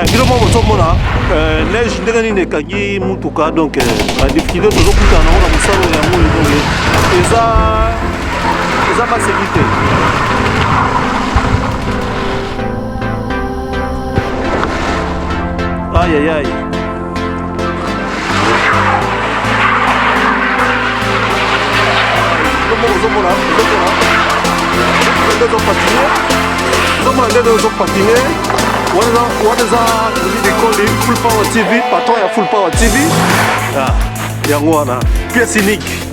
biloko bozomona neige ndenge nini ekangi mutuka donc badifficulté tozokutana nango na mosalo yango donc eza baseki te. Aïe. Zomona ndenge ozopatine wana eza ekoli Full Power TV, patron ya Full Power TV yango wana pièce unique.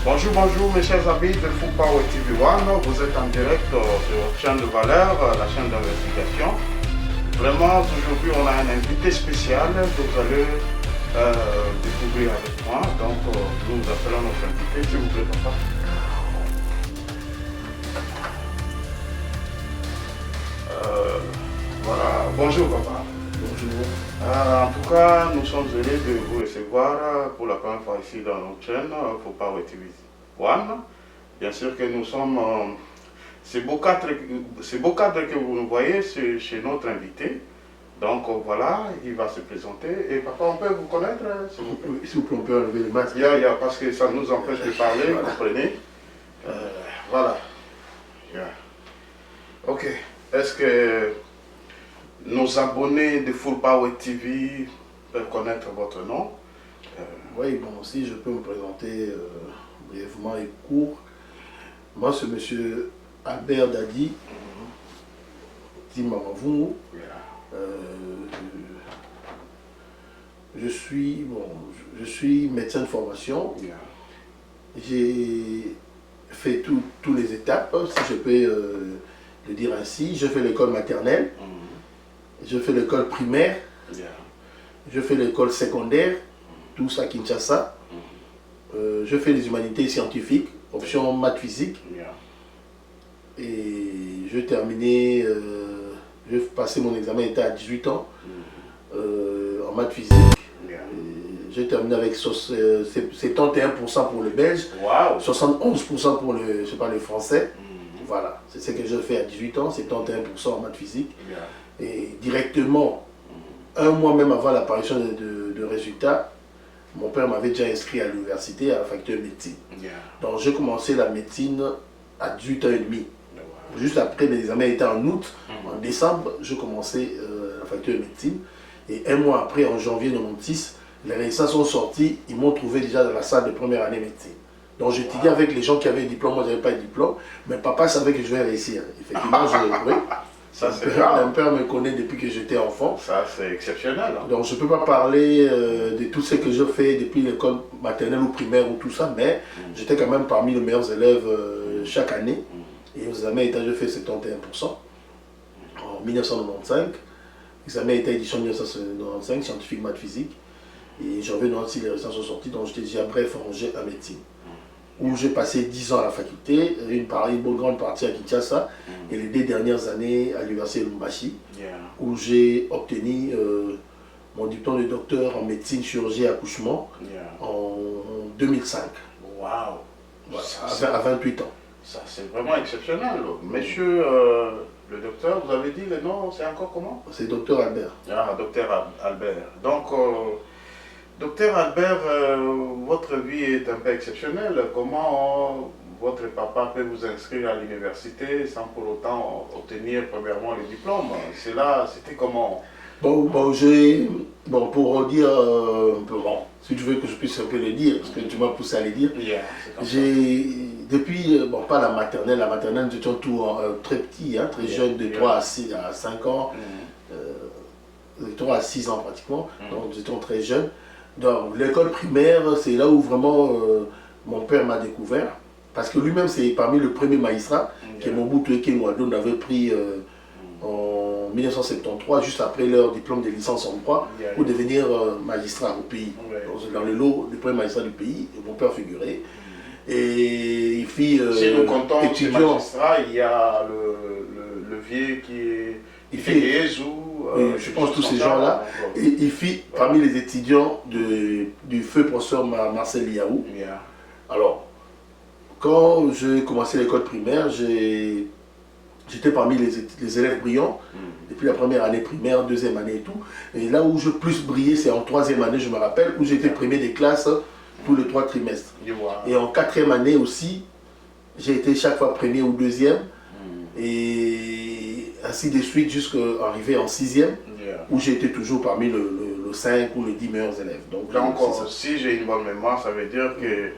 Bonjour, bonjour mes chers amis de Full Power TV One. Vous êtes en direct sur votre chaîne de valeur, la chaîne d'investigation. Vraiment, aujourd'hui, on a un invité spécial que vous allez découvrir avec moi. Donc, nous appelons notre invité, s'il vous plaît, papa. Voilà, bonjour, papa. Bonjour. En tout cas, nous sommes heureux de vous recevoir pour la première fois ici dans notre chaîne, Full Power TV One. Bien sûr que nous sommes... ces beaux cadres que vous nous voyez chez notre invité. Donc voilà, il va se présenter. Et papa, on peut vous connaître, s'il vous plaît? S'il vous plaît, on peut enlever le masque. Parce que ça nous empêche de parler, vous comprenez? Voilà. Ok. Est-ce que nos abonnés de Full Power TV peuvent connaître votre nom? Oui, bon, si je peux me présenter brièvement et court. Moi, c'est monsieur Albert Dadi, dit Mamavungu. Je suis médecin de formation. J'ai fait toutes les étapes, si je peux le dire ainsi. Je fais l'école maternelle, je fais l'école primaire, je fais l'école secondaire, tous à Kinshasa. Je fais les humanités scientifiques, option maths physique. Et je terminais, j'ai passé mon examen d'État à 18 ans en maths physique. J'ai terminé avec 71% pour le belge, 71% pour le français. Voilà, c'est ce que j'ai fait à 18 ans, 71% en maths physique. Et directement, un mois même avant l'apparition de résultats, mon père m'avait déjà inscrit à l'université à la faculté de médecine. Donc j'ai commencé la médecine à 18 ans et demi. Juste après mes examens étaient en août, en décembre, je commençais la faculté de médecine. Et un mois après, en janvier 1996, les résultats sont sortis, ils m'ont trouvé déjà dans la salle de première année médecine. Donc j'étudiais avec les gens qui avaient le diplôme, moi je n'avais pas de diplôme, mais papa savait que je vais réussir. Effectivement, Ça c'est grave. Mon père me connaît depuis que j'étais enfant. Ça c'est exceptionnel. Hein? Donc je ne peux pas parler de tout ce que je fais depuis l'école maternelle ou primaire ou tout ça, mais j'étais quand même parmi les meilleurs élèves chaque année. Et aux examens état, je fais 71% en 1995. Examen état édition 1995, scientifique maths physique. Et janvier 1996, les résultats sont sortis, donc j'étais déjà bref rangé en médecine. Où j'ai passé 10 ans à la faculté, une grande partie à Kinshasa, et les 2 dernières années à l'université de Lumbashi, où j'ai obtenu mon diplôme de docteur en médecine, chirurgie et accouchement en 2005. Waouh! À 28 ans. Ça c'est vraiment exceptionnel. Monsieur le docteur, vous avez dit le nom, c'est encore comment? C'est docteur Albert. Ah, docteur Albert. Donc, docteur Albert, votre vie est un peu exceptionnelle. Comment votre papa peut vous inscrire à l'université sans pour autant obtenir premièrement le diplôme? C'était comment? Pour dire un peu, si tu veux que je puisse un peu le dire, parce que tu m'as poussé à le dire, depuis, pas la maternelle nous étions tous très petits, hein, très jeunes, de 3 à 5 ans, de 3 à 6 ans pratiquement, donc nous étions très jeunes. Donc l'école primaire, c'est là où vraiment mon père m'a découvert, parce que lui-même c'est parmi les premiers magistrats que Mobutu et Kenwado avait pris en 1973, juste après leur diplôme de licence en droit, pour devenir magistrat au pays. Donc, dans le lot des premiers magistrats du pays, mon père figurait. Et il fit si nous comptons ces étudiant. magistrats, il y a le vieux qui est... Il fait je pense tous ces gens-là. Et il fit parmi les étudiants du feu professeur Marcel Liaou. Alors, quand j'ai commencé l'école primaire, j'étais parmi les élèves brillants, depuis la première année primaire, deuxième année et tout. Et là où je plus brillais, c'est en troisième année, je me rappelle, où j'étais premier des classes tous les 3 trimestres. Et en quatrième année aussi, j'ai été chaque fois premier ou deuxième. Et ainsi de suite jusqu'à arriver en sixième, où j'ai été toujours parmi le 5 ou les 10 meilleurs élèves. Donc si j'ai une bonne mémoire, ça veut dire que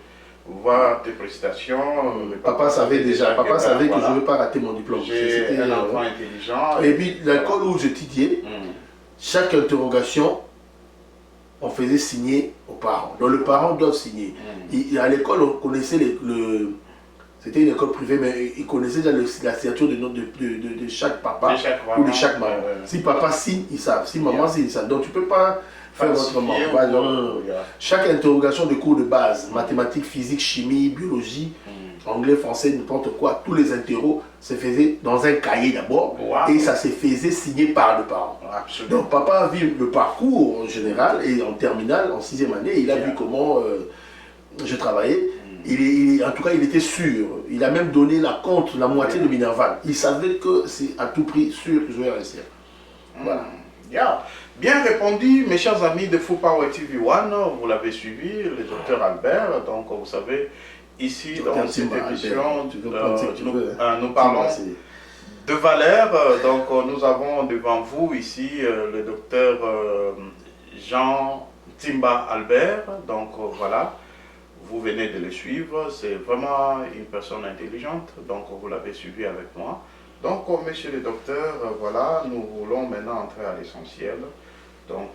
voir tes prestations. Papa savait déjà, papa savait que je ne veux pas rater mon diplôme. C'était un enfant intelligent. Et puis l'école où j'étudiais, chaque interrogation, on faisait signer aux parents. Donc les parents doivent signer. À l'école, on connaissait c'était une école privée, mais ils connaissaient déjà la signature de chaque papa ou de chaque maman. Si papa signe, ils savent. Si maman signe, ils savent. Donc tu ne peux pas faire autrement. Chaque interrogation de cours de base, mathématiques, physique, chimie, biologie, anglais, français, n'importe quoi, tous les interros se faisaient dans un cahier d'abord et ça se faisait signer par le parent. Absolument. Donc papa a vu le parcours en général et en terminale, en 6e année, il a vu comment je travaillais. En tout cas, il était sûr. Il a même donné la moitié de Minerval. Il savait que c'est à tout prix sûr que je vais réussir. Voilà. Bien répondu, mes chers amis de Full Power TV One, vous l'avez suivi, le docteur Albert. Donc, vous savez, ici, dans cette émission, nous parlons de valeurs. Donc, nous avons devant vous ici le docteur Jean Timba Albert. Donc, voilà. Vous venez de le suivre, c'est vraiment une personne intelligente, donc vous l'avez suivi avec moi. Donc, monsieur le docteur, voilà, nous voulons maintenant entrer à l'essentiel. Donc,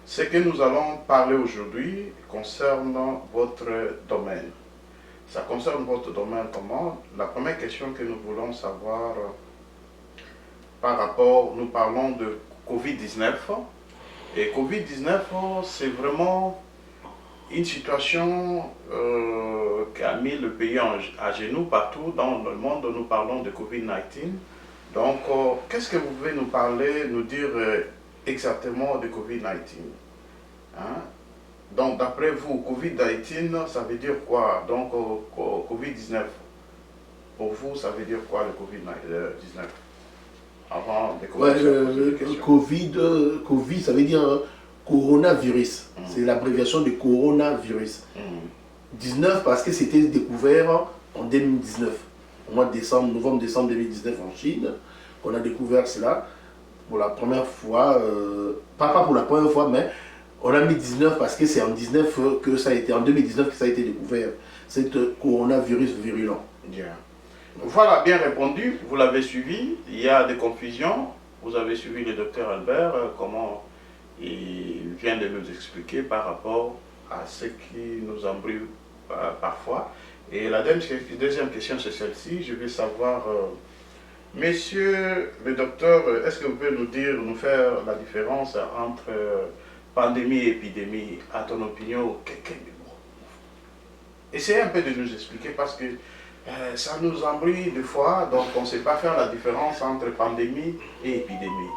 ce que nous allons parler aujourd'hui concerne votre domaine. Ça concerne votre domaine comment? La première question que nous voulons savoir par rapport, nous parlons de Covid-19. Et Covid-19, c'est vraiment une situation qui a mis le pays à genoux partout dans le monde. Nous parlons de Covid-19. Donc, qu'est-ce que vous pouvez nous parler, nous dire exactement de Covid-19? Donc, d'après vous, Covid-19, ça veut dire quoi? Donc, Covid-19, pour vous, ça veure dire quoi le Covid-19? Avant de commencer Covid, ça veut dire coronavirus. C'est l'abréviation de coronavirus. 19 parce que c'était découvert en 2019. Au mois de décembre, novembre-décembre 2019 en Chine. On a découvert cela pour la première fois. Pas pour la première fois, mais on a mis 19 parce que c'est en 19 que ça a été, en 2019 que ça a été découvert. C'est coronavirus virulent. Voilà, bien répondu. Vous l'avez suivi. Il y a des confusions. Vous avez suivi le docteur Albert, comment il vient de nous expliquer par rapport à ce qui nous embrouille parfois. Et la deuxième question, c'est celle-ci. Je veux savoir, monsieur le docteur, est-ce que vous pouvez nous faire la différence entre pandémie et épidémie, à ton opinion? Essayez un peu de nous expliquer parce que ça nous embrouille des fois, donc on ne sait pas faire la différence entre pandémie et épidémie.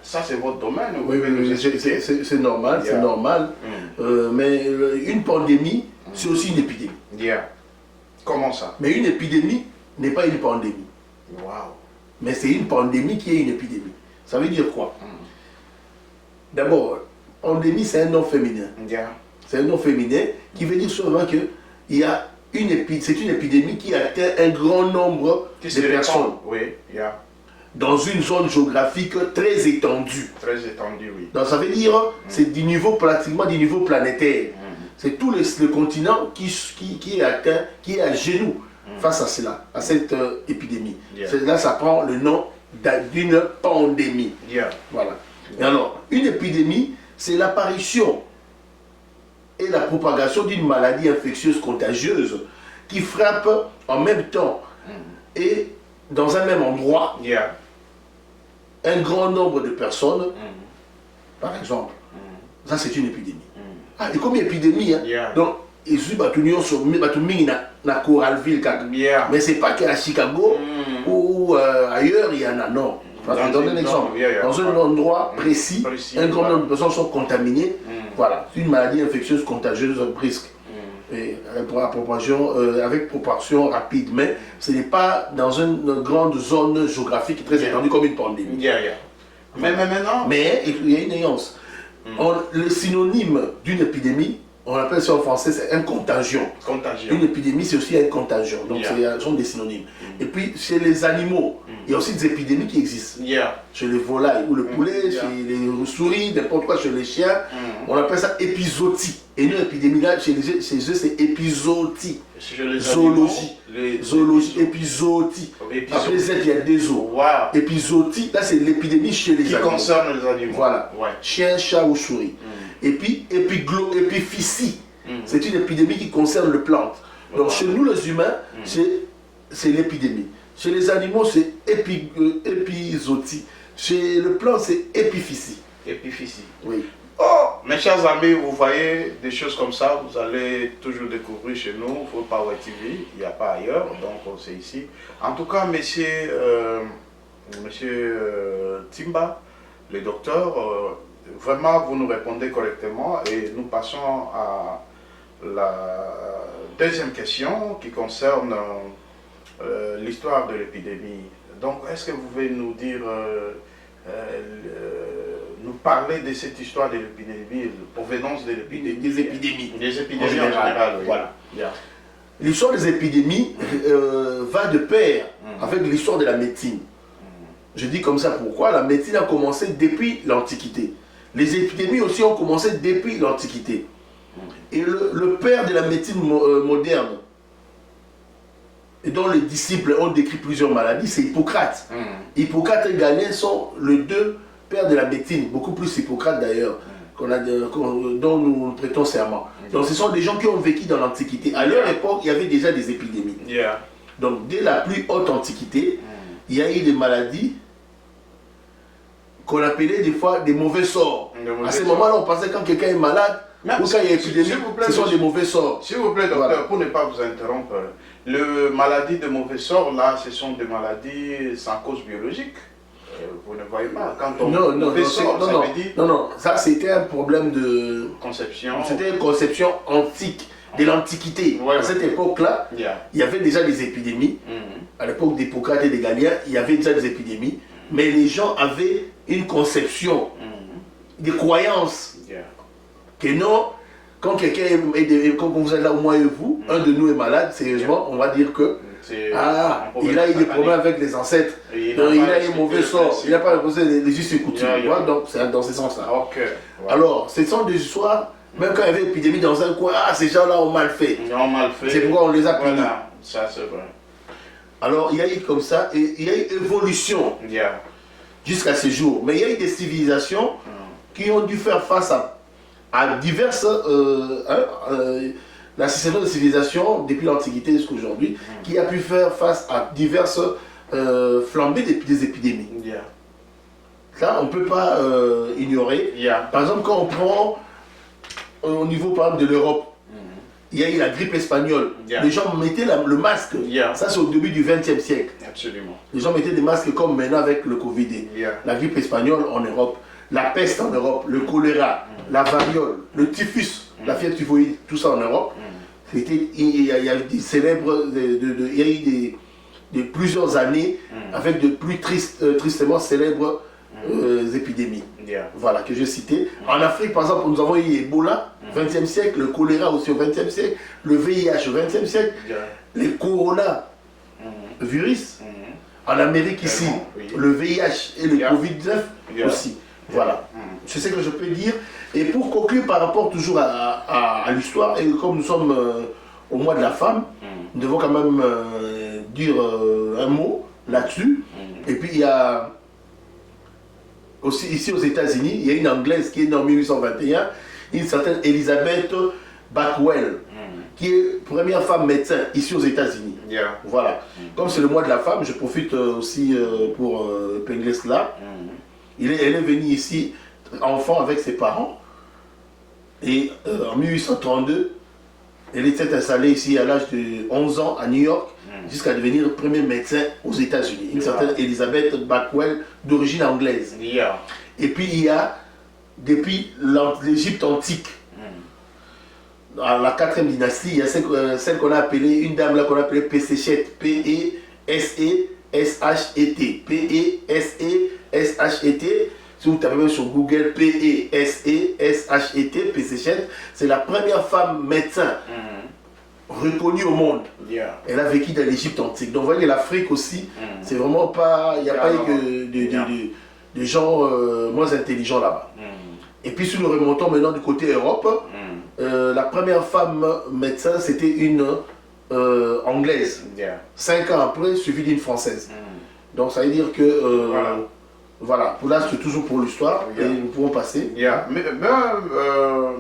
Ça, c'est votre domaine. Oui, c'est normal, c'est normal. Mais une pandémie, c'est aussi une épidémie. Comment ça? Mais une épidémie n'est pas une pandémie. Mais c'est une pandémie qui est une épidémie. Ça veut dire quoi? D'abord, pandémie, c'est un nom féminin. C'est un nom féminin qui veut dire souvent que c'est une épidémie qui atteint un grand nombre de personnes. Dans une zone géographique très étendue. Très étendue, oui. Donc ça veut dire, c'est pratiquement du niveau planétaire. C'est tout le continent qui est atteint, qui est à genoux face à cela, à cette épidémie. Là, ça prend le nom d'une pandémie. Voilà. Et alors, une épidémie, c'est l'apparition et la propagation d'une maladie infectieuse contagieuse qui frappe en même temps et dans un même endroit un grand nombre de personnes, par exemple. Ça, c'est une épidémie. Et comme épidémie, donc, il y a Coralville, mais c'est pas qu'à Chicago ou ailleurs, il y en a, non. Je vais donner un exemple. Dans un endroit précis, un grand nombre de personnes sont contaminées. Voilà, c'est une maladie infectieuse contagieuse brisque. Et avec proportion rapide, mais ce n'est pas dans une grande zone géographique très étendue comme une pandémie. Mais maintenant... Mais il y a une nuance. Le synonyme d'une épidémie, on appelle ça en français, c'est un contagion. Contagion. Une épidémie, c'est aussi une contagion. Donc, Yeah. ce sont des synonymes. Et puis, chez les animaux, il y a aussi des épidémies qui existent. Yeah. Chez les volailles ou le poulet, Yeah. chez les souris, n'importe quoi, chez les chiens, on appelle ça épizootie. Et nous, épidémie, là, chez eux, c'est épizootie. Chez les Zoologie. animaux, Zoologie, épizootie. Après Z, il y a des os. Wow. Épizootie, là, c'est l'épidémie chez les Qui animaux. concerne les animaux. Voilà. Ouais. Chien, chat ou souris. Et puis, épiphytie. C'est une épidémie qui concerne le plante. Donc, chez nous, les humains, c'est l'épidémie. Chez les animaux, c'est épizootie. Chez le plant, c'est épiphytie. Épiphytie. Oui. Oh, mes chers amis, vous voyez des choses comme ça, vous allez toujours découvrir chez nous, Full Power TV, il n'y a pas ailleurs, donc c'est ici. En tout cas, monsieur Timba, le docteur, vraiment vous nous répondez correctement et nous passons à la deuxième question qui concerne l'histoire de l'épidémie. Donc, est-ce que vous pouvez nous dire, nous parler de cette histoire de l'épidémie, la provenance de l'épidémie? Des épidémies. Des épidémies en général, oui. Voilà. Yeah. L'histoire des épidémies va de pair avec l'histoire de la médecine. Je dis comme ça pourquoi la médecine a commencé depuis l'Antiquité. Les épidémies aussi ont commencé depuis l'Antiquité. Et le père de la médecine moderne, et dont les disciples ont décrit plusieurs maladies, c'est Hippocrate. Hippocrate et Galien sont les deux pères de la médecine, beaucoup plus Hippocrate d'ailleurs, dont nous prêtons serment. Donc ce sont des gens qui ont vécu dans l'Antiquité. À leur époque, il y avait déjà des épidémies. Yeah. Donc dès la plus haute Antiquité, il y a eu des maladies qu'on appelait des fois des mauvais sorts. À ce moment-là, on pensait que quand quelqu'un est malade, ou quand il y a épidémie, ce sont des mauvais sorts. S'il vous plaît, docteur, voilà. Pour ne pas vous interrompre, les maladies de mauvais sorts, là, ce sont des maladies sans cause biologique. Vous ne voyez pas. Quand on non, ça c'était un problème de conception. C'était une conception antique, de l'Antiquité. Ouais, à cette époque-là, il y avait déjà des épidémies. À l'époque d'Hippocrate et des Galiens, il y avait déjà des épidémies. Mais les gens avaient une conception, des croyances. Que non, quand quelqu'un est, quand vous êtes là, au moins et vous, un de nous est malade, sérieusement, on va dire que il a eu des problèmes avec les ancêtres, il a eu un mauvais sort, il n'a pas posé les us et coutumes. Donc c'est dans ce sens-là. Alors, ce sont des histoires, même quand il y avait épidémie dans un coin, ces gens-là ont mal fait. C'est pourquoi on les a punis. Voilà, ça c'est vrai. Alors, il y a eu comme ça, et il y a eu évolution jusqu'à ce jour. Mais il y a eu des civilisations qui ont dû faire face à diverses la succession de civilisations depuis l'Antiquité jusqu'à aujourd'hui, qui a pu faire face à diverses flambées des épidémies. Ça, on ne peut pas ignorer. Par exemple, quand on prend au niveau par exemple de l'Europe, il y a eu la grippe espagnole. Les gens mettaient le masque. Ça, c'est au début du XXe siècle. Absolument. Les gens mettaient des masques comme maintenant avec le Covid. La grippe espagnole en Europe, la peste en Europe, le choléra, la variole, le typhus, la fièvre typhoïde, tout ça en Europe. Il y a eu des célèbres, il y a eu plusieurs années avec de plus tristement célèbres épidémies. Voilà, que j'ai cité. En Afrique, par exemple, nous avons eu Ebola, 20e siècle, le choléra aussi au 20e siècle, le VIH au 20e siècle, les coronavirus. En Amérique ici, le VIH et le Covid-19 aussi. Voilà, c'est ce que je peux dire. Et pour conclure par rapport toujours à l'histoire, et comme nous sommes au mois de la femme, nous devons quand même dire un mot là-dessus. Et puis il y a aussi ici aux États-Unis, il y a une Anglaise qui est née en 1821, une certaine Elizabeth Backwell, qui est première femme médecin ici aux États-Unis. Voilà. Comme c'est le mois de la femme, je profite aussi pour épingler cela. Elle est venue ici, enfant, avec ses parents. Et en 1832, elle était installée ici à l'âge de 11 ans à New York, jusqu'à devenir premier médecin aux États-Unis. Une certaine Elizabeth Backwell, d'origine anglaise. Et puis il y a, depuis l'Égypte antique, dans la 4e dynastie, il y a celle qu'on a appelée, une dame là qu'on a appelée Péséchet, P-E-S-E-S-H-E-T. P-E-S-E-S-H-E-T. Si vous tapez même sur Google, P-E-S-E-S-H-E-T, Péséchette, c'est la première femme médecin reconnue au monde. Elle a vécu dans l'Égypte antique. Donc vous voyez, l'Afrique aussi, c'est vraiment pas... Il n'y a pas eu de gens moins intelligents là-bas. Et puis si nous remontons maintenant du côté Europe, la première femme médecin, c'était une anglaise. 5 ans après, suivie d'une française. Donc ça veut dire que... voilà, pour là c'est toujours pour l'histoire et nous pouvons passer.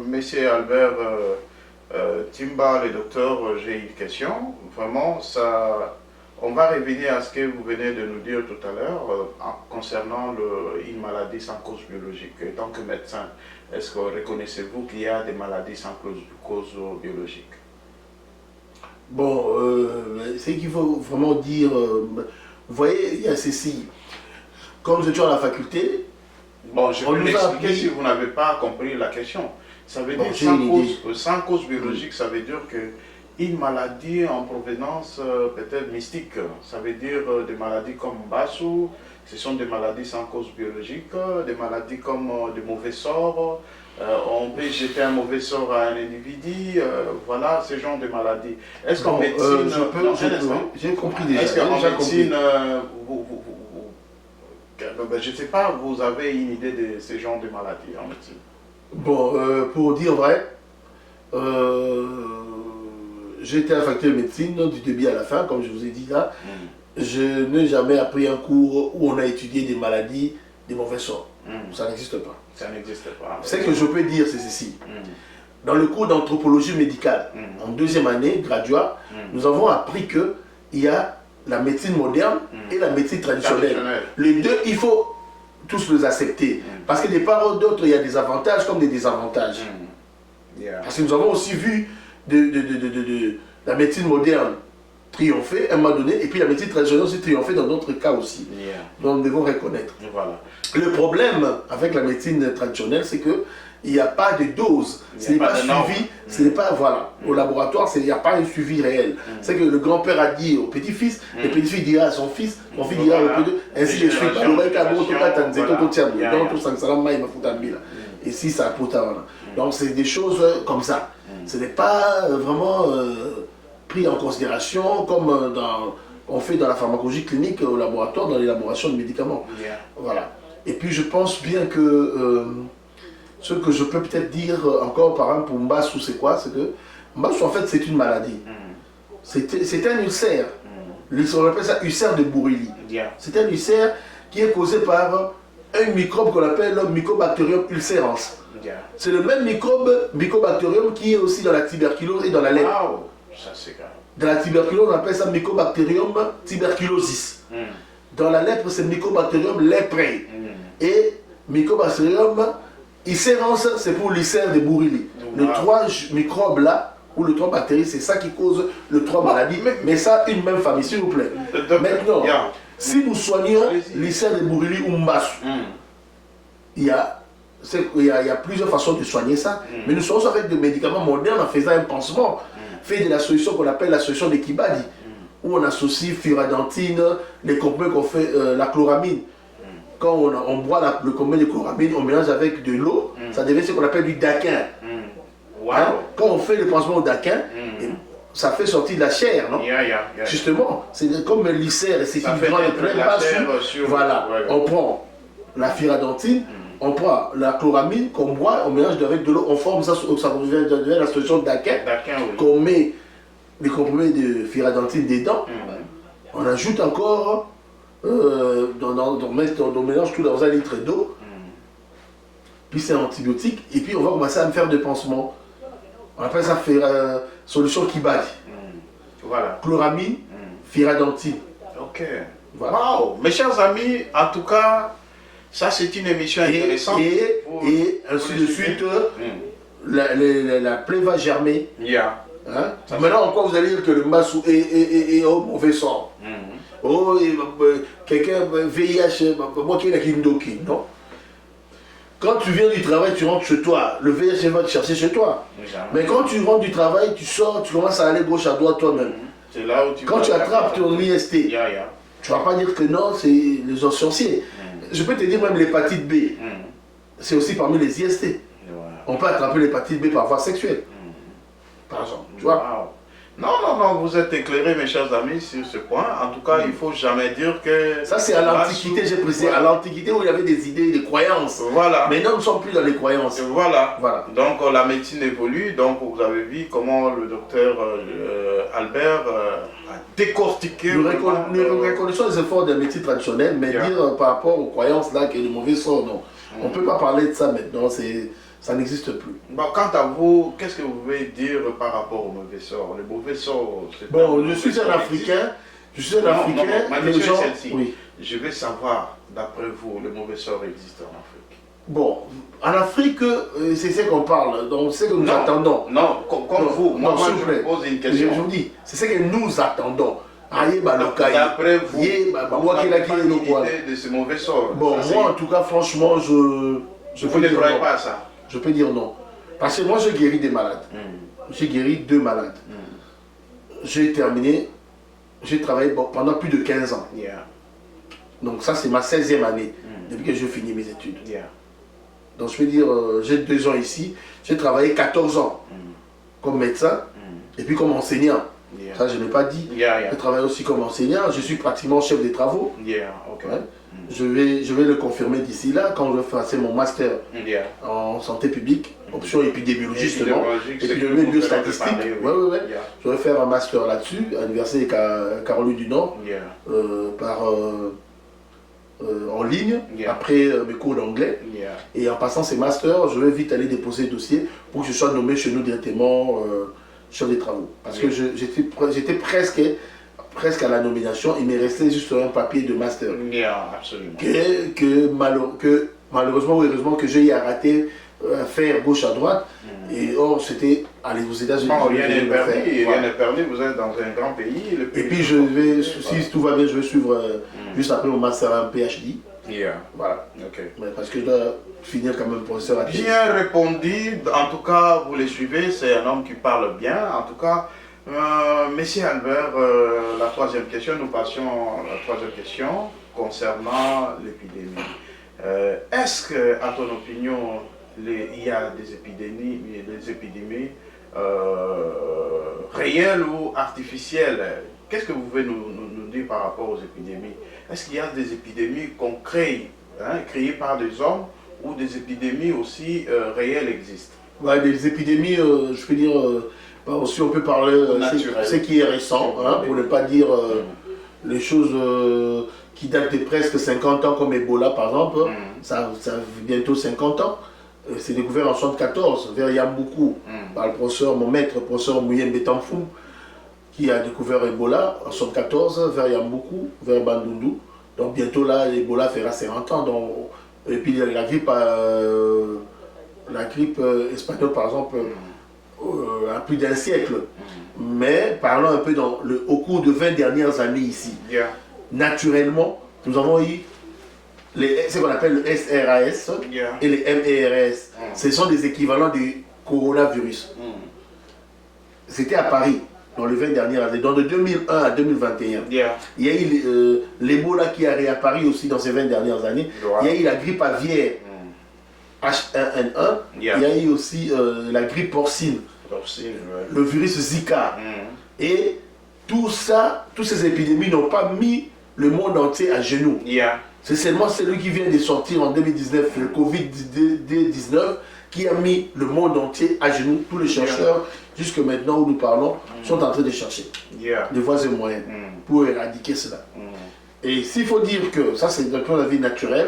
Monsieur Albert Timba, le docteur, j'ai une question. Vraiment, ça, on va revenir à ce que vous venez de nous dire tout à l'heure concernant une maladie sans cause biologique. En tant que médecin, est-ce que reconnaissez-vous qu'il y a des maladies sans cause biologique? Bon, c'est qu'il faut vraiment dire... vous voyez, il y a ceci. Quand nous étions à la faculté, bon, je vais l'expliquer si vous n'avez pas compris la question. Ça veut dire sans cause biologique, ça veut dire qu'une maladie en provenance peut-être mystique, ça veut dire des maladies comme Bassou, ce sont des maladies sans cause biologique, des maladies comme de mauvais sorts, on peut jeter un mauvais sort à un individu, voilà ce genre de maladies. Est-ce qu'en médecine, j'ai compris déjà. Est-ce qu'en médecine, je ne sais pas, vous avez une idée de ce genre de maladies en médecine? Bon, pour dire vrai, j'ai été à la faculté de médecine du début à la fin, comme je vous ai dit là. Je n'ai jamais appris un cours où on a étudié des maladies, des mauvais sorts. Ça n'existe pas. Ça n'existe pas. Ce que je peux dire, c'est ceci. Dans le cours d'anthropologie médicale, en deuxième année, graduat, nous avons appris qu'il y a la médecine moderne et la médecine traditionnelle. Les deux, il faut tous les accepter. Parce que des part ou d'autres, il y a des avantages comme des désavantages. Parce que nous avons aussi vu de la médecine moderne triompher à un moment donné, et puis la médecine traditionnelle aussi triompher dans d'autres cas aussi. Donc nous devons reconnaître. Le problème avec la médecine traditionnelle, c'est que il n'y a pas de dose, ce n'est pas suivi, ce n'est pas, voilà, au laboratoire, il n'y a pas un suivi réel. C'est que le grand-père a dit au petit-fils, le petit-fils dira à son fils dira au petit-fils, ainsi de suite. Et si ça a donc c'est des choses comme ça. Ce n'est pas vraiment pris en considération comme on fait dans la pharmacologie clinique au laboratoire, dans l'élaboration de médicaments. Voilà. Et puis je pense bien que ce que je peux peut-être dire encore par exemple pour Mbassou, c'est quoi? C'est que Mbassou en fait c'est une maladie. C'est un ulcère. On appelle ça ulcère de Bourili. C'est un ulcère qui est causé par un microbe qu'on appelle le Mycobacterium ulcerans. C'est le même Mycobacterium qui est aussi dans la tuberculose et dans la lèpre. Dans la tuberculose, on appelle ça Mycobacterium tuberculosis. Dans la lèpre, c'est Mycobacterium leprae. Et Mycobacterium ulcerans, c'est pour l'ulcère de Bourili. Les trois microbes là, ou les trois bactéries, c'est ça qui cause les trois maladies. Mais ça, une même famille, s'il vous plaît. Maintenant, si nous soignons l'ulcère de Bourili ou Mbassou, il y a plusieurs façons de soigner ça. Mais nous soignons avec des médicaments modernes en faisant un pansement. Fait de la solution qu'on appelle la solution de Kibadi, où on associe furadentine, les comprimés qu'on fait, la chloramine. Quand on boit le comprimé de chloramine, on mélange avec de l'eau, ça devient ce qu'on appelle du daquin. Hein? Quand on fait le pansement au daquin, ça fait sortir de la chair, non? Justement, c'est comme l'ulcère, c'est une grande plaie. Voilà, on prend la furadentine, on prend la chloramine qu'on boit, on mélange avec de l'eau, on forme ça, ça devient la solution de daquin, qu'on met les comprimés de furadentine dedans, on ajoute encore, on mélange tout dans un litre d'eau, puis c'est un antibiotique, et puis on va commencer à me faire des pansements. On appelle ça solution Kibadi. Voilà. Chloramine, furadentine. Ok. Voilà. Wow. Mes chers amis, en tout cas, ça c'est une émission intéressante. Et ainsi de suite, la plaie va germer. Hein? Maintenant encore vous allez dire que le Mbassou est au mauvais sort. Oh, quelqu'un VIH, moi qui est la Kindoki, non? Quand tu viens du travail, tu rentres chez toi, le VIH va te chercher chez toi. Mais quand tu rentres du travail, tu sors, tu commences à aller gauche à droite toi-même. Quand tu attrapes ton IST, tu ne vas pas dire que non, c'est les sorciers. Je peux te dire même l'hépatite B. c'est aussi parmi les IST. On peut attraper l'hépatite B par voie sexuelle, par exemple. Tu vois? Wow. Non, vous êtes éclairés, mes chers amis, sur ce point. En tout cas, il ne faut jamais dire que... Ça, c'est à l'Antiquité, j'ai précisé, à l'Antiquité où il y avait des idées, des croyances. Voilà. Maintenant, nous ne sommes plus dans les croyances. Voilà. Voilà. Donc, la médecine évolue. Donc, vous avez vu comment le docteur Albert a décortiqué... Nous reconnaissons les efforts de la médecine traditionnelle, mais dire par rapport aux croyances là qu'il y a de mauvais sorts, non. On ne peut pas parler de ça maintenant, ça n'existe plus. Bon, quant à vous, qu'est-ce que vous pouvez dire par rapport aux mauvais sorts? Les mauvais sorts, c'est... Bon, je suis un Africain. Je suis un Africain. Ma question est celle-ci. Oui. Je veux savoir, d'après vous, les mauvais sorts existent en Afrique. Bon, en Afrique, c'est ce qu'on parle, donc c'est ce que nous attendons. Non, comme vous, moi je vous pose une question. Je vous dis, c'est ce que nous attendons. D'après vous, vous n'avez pas une idée de ces mauvais sorts. Bon, moi en tout cas, franchement, je vous ne croyez pas à ça? Je peux dire non. Parce que moi, je guéris des malades. J'ai guéri 2 malades. J'ai terminé, j'ai travaillé pendant plus de 15 ans. Donc ça, c'est ma 16e année, depuis que j'ai fini mes études. Donc je peux dire, j'ai 2 ans ici, j'ai travaillé 14 ans comme médecin et puis comme enseignant. Ça, je ne l'ai pas dit. Je travaille aussi comme enseignant, je suis pratiquement chef des travaux. Je vais le confirmer d'ici là quand je vais passer mon master en santé publique, option épidémiologie justement, épidémiologie biostatistique. Je vais faire un master là-dessus à l'université Caroline du Nord en ligne, après mes cours d'anglais. Et en passant ces masters, je vais vite aller déposer le dossier pour que je sois nommé chez nous directement chef des travaux. Parce que j'étais presque à la nomination, il m'est resté juste un papier de master. Absolument. Que malheureusement ou heureusement que j'ai raté à faire gauche à droite. Et or, c'était aller aux États-Unis. Rien n'est permis, vous êtes dans un grand pays. Et puis, je vais, si tout va bien, je vais suivre juste après mon master un PhD. Voilà. Parce que je dois finir comme un professeur à Bien répondu. En tout cas, vous les suivez, c'est un homme qui parle bien. En tout cas, Monsieur Albert, la troisième question, nous passions à la troisième question concernant l'épidémie. Est-ce que, à ton opinion, il y a des épidémies réelles ou artificielles? Qu'est-ce que vous pouvez nous dire par rapport aux épidémies? Est-ce qu'il y a des épidémies qu'on crée, créées par des hommes, ou des épidémies aussi réelles existent? Des épidémies, je peux dire... aussi on peut parler ce qui est récent, pour ne pas dire les choses qui datent de presque 50 ans comme Ebola par exemple, ça a bientôt 50 ans. C'est découvert en 1974 vers Yamboukou par le professeur, mon maître, professeur Mouyembe Tamfou, qui a découvert Ebola en 1974 vers Yamboukou, vers Bandundu. Donc bientôt là, l'Ebola fera 50 ans. Donc, et puis la grippe espagnole par exemple, à plus d'un siècle. Mais parlons un peu au cours de 20 dernières années ici. Naturellement, nous avons eu ce qu'on appelle le SRAS et les MERS. Ce sont des équivalents du coronavirus. C'était à Paris dans les 20 dernières années. Donc de 2001 à 2021, il y a eu l'Ebola qui a réapparu aussi dans ces 20 dernières années. Il y a eu la grippe aviaire H1N1. Il y a eu aussi la grippe porcine. Le virus Zika. Et tout ça, toutes ces épidémies n'ont pas mis le monde entier à genoux. C'est seulement celui qui vient de sortir en 2019, le Covid-19, qui a mis le monde entier à genoux. Tous les chercheurs, jusque maintenant où nous parlons, sont en train de chercher des voies et moyens pour éradiquer cela. Et s'il faut dire que ça, c'est d'un point de vue naturel,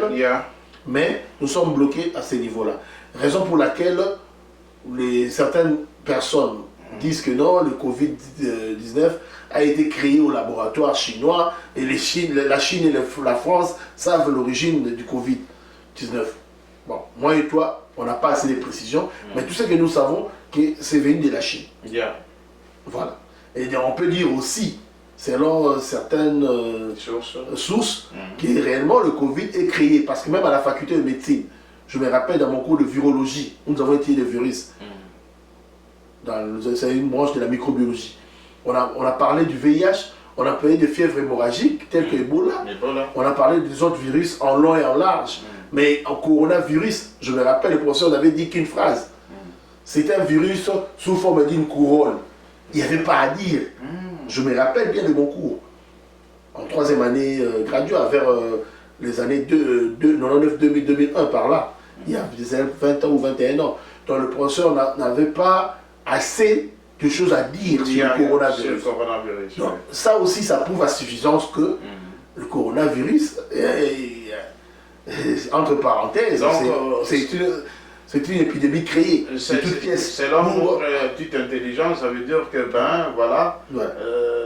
mais nous sommes bloqués à ce niveau-là. Raison pour laquelle certaines personnes disent que non, le Covid-19 a été créé au laboratoire chinois et la Chine et la France savent l'origine du Covid-19. Bon, moi et toi, on n'a pas assez de précisions, mais tout ce que nous savons, que c'est venu de la Chine. Voilà. Et on peut dire aussi, selon certaines sources, que réellement le Covid est créé, parce que même à la faculté de médecine, je me rappelle dans mon cours de virologie, où nous avons étudié le virus, c'est une branche de la microbiologie. On a parlé du VIH, on a parlé de fièvre hémorragique telle que Ebola, on a parlé des autres virus en long et en large. Mais en coronavirus, je me rappelle, le professeur n'avait dit qu'une phrase. C'est un virus sous forme d'une couronne. Il n'y avait pas à dire. Je me rappelle bien de mon cours. En troisième année graduée, vers les années 99, 2000, 2001, par là. Il y a 20 ans ou 21 ans. Donc le professeur n'avait pas assez de choses à dire sur le coronavirus. Donc, ça aussi, ça prouve à suffisance que le coronavirus, entre parenthèses, c'est une épidémie créée. Selon votre petite intelligence, ça veut dire que, ben, voilà,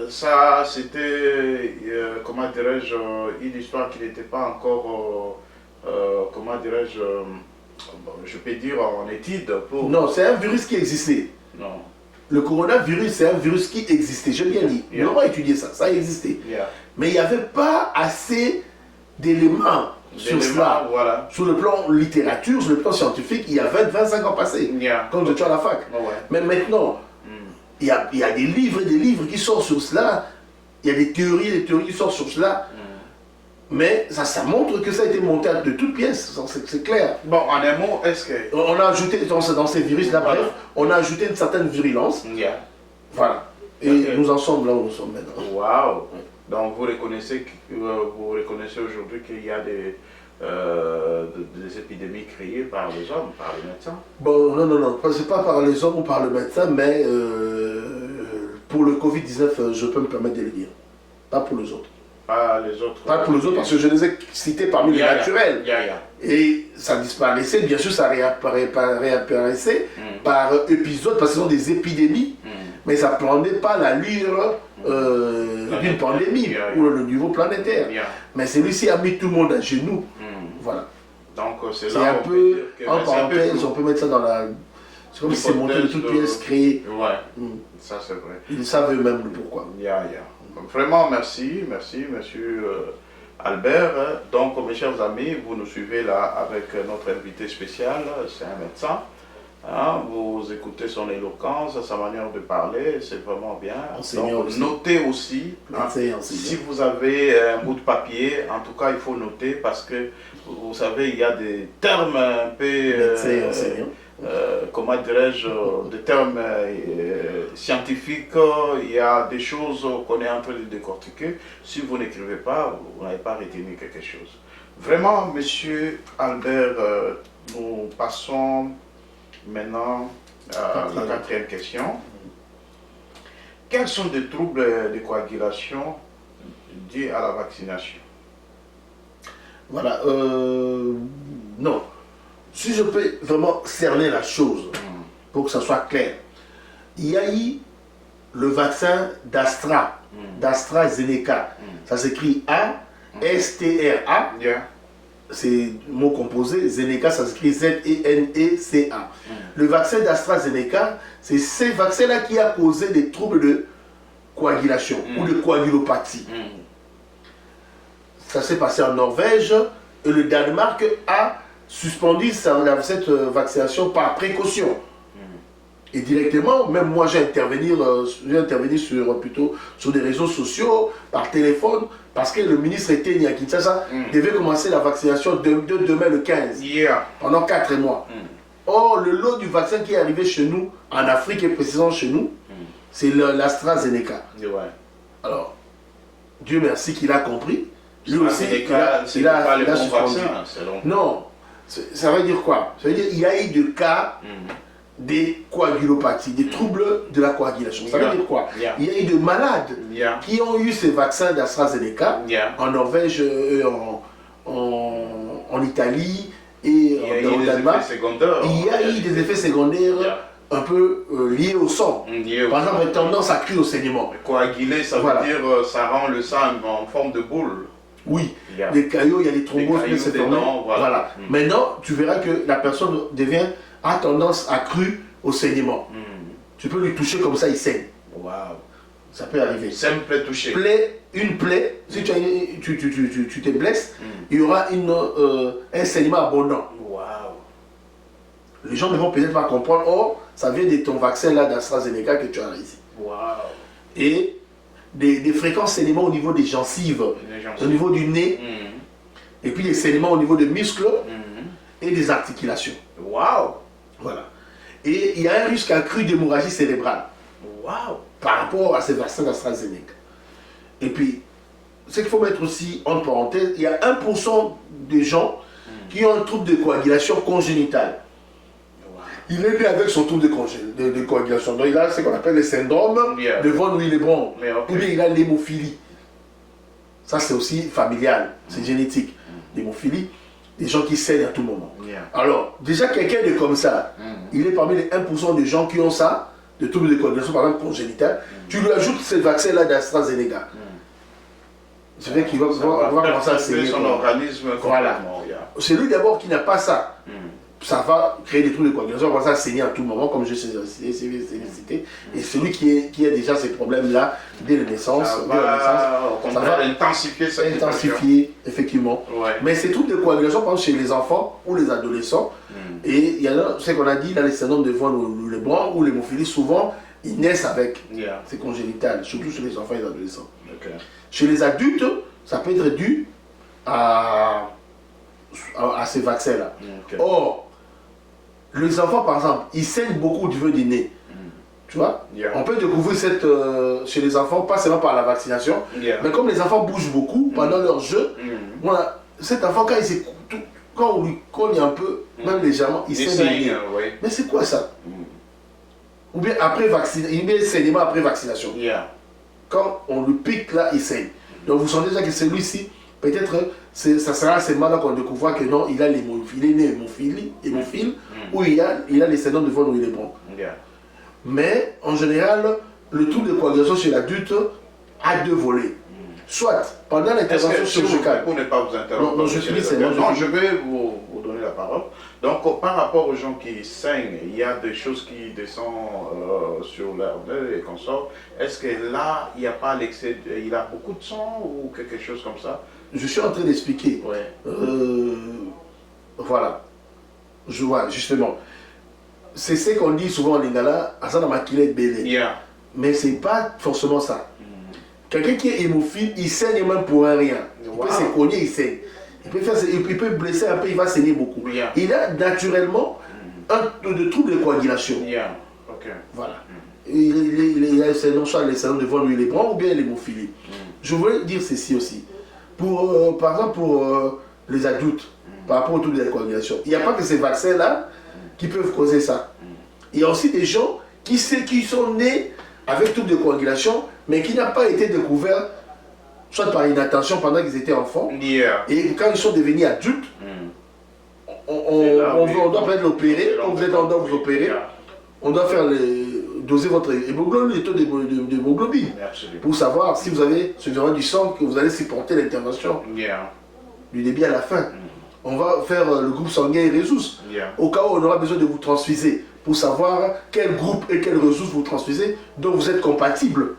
ça c'était, comment dirais-je, une histoire qui n'était pas encore, comment dirais-je, je peux dire en étude pour... Non, c'est un virus qui existait. Non. Le coronavirus, c'est un virus qui existait. J'ai bien dit. On va étudier ça. Ça existait. Mais il n'y avait pas assez d'éléments sur cela. Voilà. Sur le plan littérature, sur le plan scientifique, il y a 20-25 ans passés. Quand j'étais à la fac. Mais maintenant, il y a des livres et des livres qui sortent sur cela. Il y a des théories qui sortent sur cela. Mais ça montre que ça a été monté de toutes pièces, c'est clair. Bon, en un mot, est-ce que... On a ajouté dans ces virus-là, bref, on a ajouté une certaine virulence. Voilà. Et nous en sommes là où nous sommes maintenant. Waouh. Donc vous reconnaissez aujourd'hui qu'il y a des épidémies créées par les hommes, par les médecins? Bon, non, c'est pas par les hommes ou par le médecin, mais pour le Covid-19, je peux me permettre de le dire. Pas pour les autres. Pas les autres. Pas pour les autres, parce que je les ai cités parmi les naturels. Et ça disparaissait, bien sûr, ça réapparaissait par épisode, parce que ce sont des épidémies, mais ça ne prenait pas l'allure d'une pandémie, ou le niveau planétaire. Mais celui-ci a mis tout le monde à genoux. Voilà. Donc c'est un peu, en parenthèse, on peut mettre ça dans la... C'est comme si c'est monté de toutes pièces créées. Ça c'est vrai. Ils savent eux-mêmes le pourquoi. Vraiment, merci, monsieur Albert. Donc, mes chers amis, vous nous suivez là avec notre invité spécial, c'est un médecin. Vous écoutez son éloquence, sa manière de parler, c'est vraiment bien. Donc, notez aussi, si vous avez un bout de papier, en tout cas, il faut noter parce que, vous savez, il y a des termes un peu... comment dirais-je, des termes scientifiques, il y a des choses qu'on est en train de décortiquer. Si vous n'écrivez pas, vous n'avez pas retenu quelque chose. Vraiment, monsieur Albert, nous passons maintenant à la quatrième question. Quels sont des troubles de coagulation dus à la vaccination? Voilà, non. Si je peux vraiment cerner la chose, pour que ça soit clair, il y a eu le vaccin d'AstraZeneca. Ça s'écrit A-S-T-R-A. C'est mot composé. Zeneca, ça s'écrit Z-E-N-E-C-A. Le vaccin d'AstraZeneca, c'est ce vaccin-là qui a causé des troubles de coagulation ou de coagulopathie. Ça s'est passé en Norvège et le Danemark a suspendu cette vaccination par précaution. Et directement, même moi j'ai intervenu sur des réseaux sociaux, par téléphone, parce que le ministre était à Kinshasa, devait commencer la vaccination demain le 15, pendant 4 mois. Or, le lot du vaccin qui est arrivé chez nous, en Afrique et précisément chez nous, c'est l'AstraZeneca. Alors, Dieu merci qu'il a compris. Lui aussi, il a suspendu. Non. Ça veut dire quoi? Ça veut dire qu'il y a eu des cas des coagulopathies, des troubles de la coagulation. Ça veut dire quoi? Il y a eu des malades qui ont eu ces vaccins d'AstraZeneca en Norvège, en Italie et au Danemark. Il y a eu des effets secondaires un peu liés au sang. Par exemple, une tendance accrue au saignement. Coaguler, ça veut dire ça rend le sang en forme de boule. Oui, les caillots, il y a des thromboses qui se forment. Voilà. Maintenant, tu verras que la personne a tendance accrue au saignement. Tu peux lui toucher comme ça, il saigne. Ça peut arriver. Simple toucher. Une plaie, si tu te blesses, il y aura un saignement abondant. Les gens ne vont peut-être pas comprendre. Or, ça vient de ton vaccin là d'AstraZeneca que tu as ici. Et des fréquences saignements au niveau des gencives, au niveau du nez, et puis des saignements au niveau des muscles, et des articulations. Waouh! Voilà. Et il y a un risque accru d'hémorragie cérébrale. Waouh! Par rapport à ces vaccins d'AstraZeneca. Et puis, ce qu'il faut mettre aussi en parenthèse, il y a 1% des gens qui ont un trouble de coagulation congénitale. Il est né avec son trouble de coagulation. Donc il a ce qu'on appelle le syndrome de von Willebrand. Ou bien il a l'hémophilie. Ça c'est aussi familial, c'est génétique. L'hémophilie, des gens qui saignent à tout moment. Alors, déjà quelqu'un de comme ça, il est parmi les 1% des gens qui ont ça, de trouble de coagulation par exemple congénitale. Tu lui ajoutes ce vaccin-là d'AstraZeneca. C'est vrai qu'il va commencer à saigner. Son organisme voilà. C'est lui d'abord qui n'a pas ça. Ça va créer des troubles de coagulation, on va commencer à saigner à tout moment, comme je l'ai cité. Et celui qui a déjà ces problèmes-là dès la naissance, ça va intensifier cette intensifier, effectivement. Ouais. Mais ces troubles de coagulation, par exemple, chez les enfants ou les adolescents, et il y en a, ce qu'on a dit, dans les syndromes de von Willebrand ou l'hémophilie, souvent, ils naissent avec. C'est congénital, surtout chez les enfants et les adolescents. Chez les adultes, ça peut être dû à ces vaccins-là. Or, les enfants, par exemple, ils saignent beaucoup du vœu du nez. Tu vois, on peut découvrir chez les enfants, pas seulement par la vaccination, mais comme les enfants bougent beaucoup pendant leur jeu, voilà, cet enfant, quand on lui cogne un peu, même légèrement, il saigne. Mais c'est quoi ça? Ou bien après vaccination, il met saignement après vaccination. Quand on lui pique là, il saigne. Donc vous sentez déjà que celui-ci, peut-être, ça sera à ce moment-là qu'on découvrira que non, il a l'hémophile, il est né hémophile, ou il a les syndromes de von Willebrand. Mais en général, le trouble de coagulation chez l'adulte a deux volets. Soit pendant l'intervention chirurgicale. Pour ne pas vous interrompre, je vais vous donner la parole. Donc, par rapport aux gens qui saignent, il y a des choses qui descendent sur leur nez et consorts. Est-ce que là, il n'y a pas l'excès, il a beaucoup de sang ou quelque chose comme ça? Je suis en train d'expliquer. Voilà. Je vois, justement. C'est ce qu'on dit souvent en lingala, Asana Makile Bélé. Mais ce n'est pas forcément ça. Quelqu'un qui est hémophile, il saigne même pour un rien. Il peut se cogner, il saigne. Il peut blesser un peu, il va saigner beaucoup. Il a naturellement de troubles de coagulation. Voilà. Il a soit les syndromes de von Willebrand ou bien l'hémophilie. Je voulais dire ceci aussi. Par exemple, pour les adultes, par rapport au trouble de la coagulation, il n'y a pas que ces vaccins-là qui peuvent causer ça. Il y a aussi des gens qui sont nés avec trouble de coagulation, mais qui n'ont pas été découverts soit par inattention pendant qu'ils étaient enfants, et quand ils sont devenus adultes, on doit peut-être l'opérer, quand vous êtes en doit vous opérer, on doit faire doser votre hémoglobine, les taux d'hémoglobine, pour savoir si vous avez suffisamment du sang que vous allez supporter l'intervention du début à la fin. On va faire le groupe sanguin ressources. Au cas où on aura besoin de vous transfuser, pour savoir quel groupe et quelle ressource vous transfusez, dont vous êtes compatible.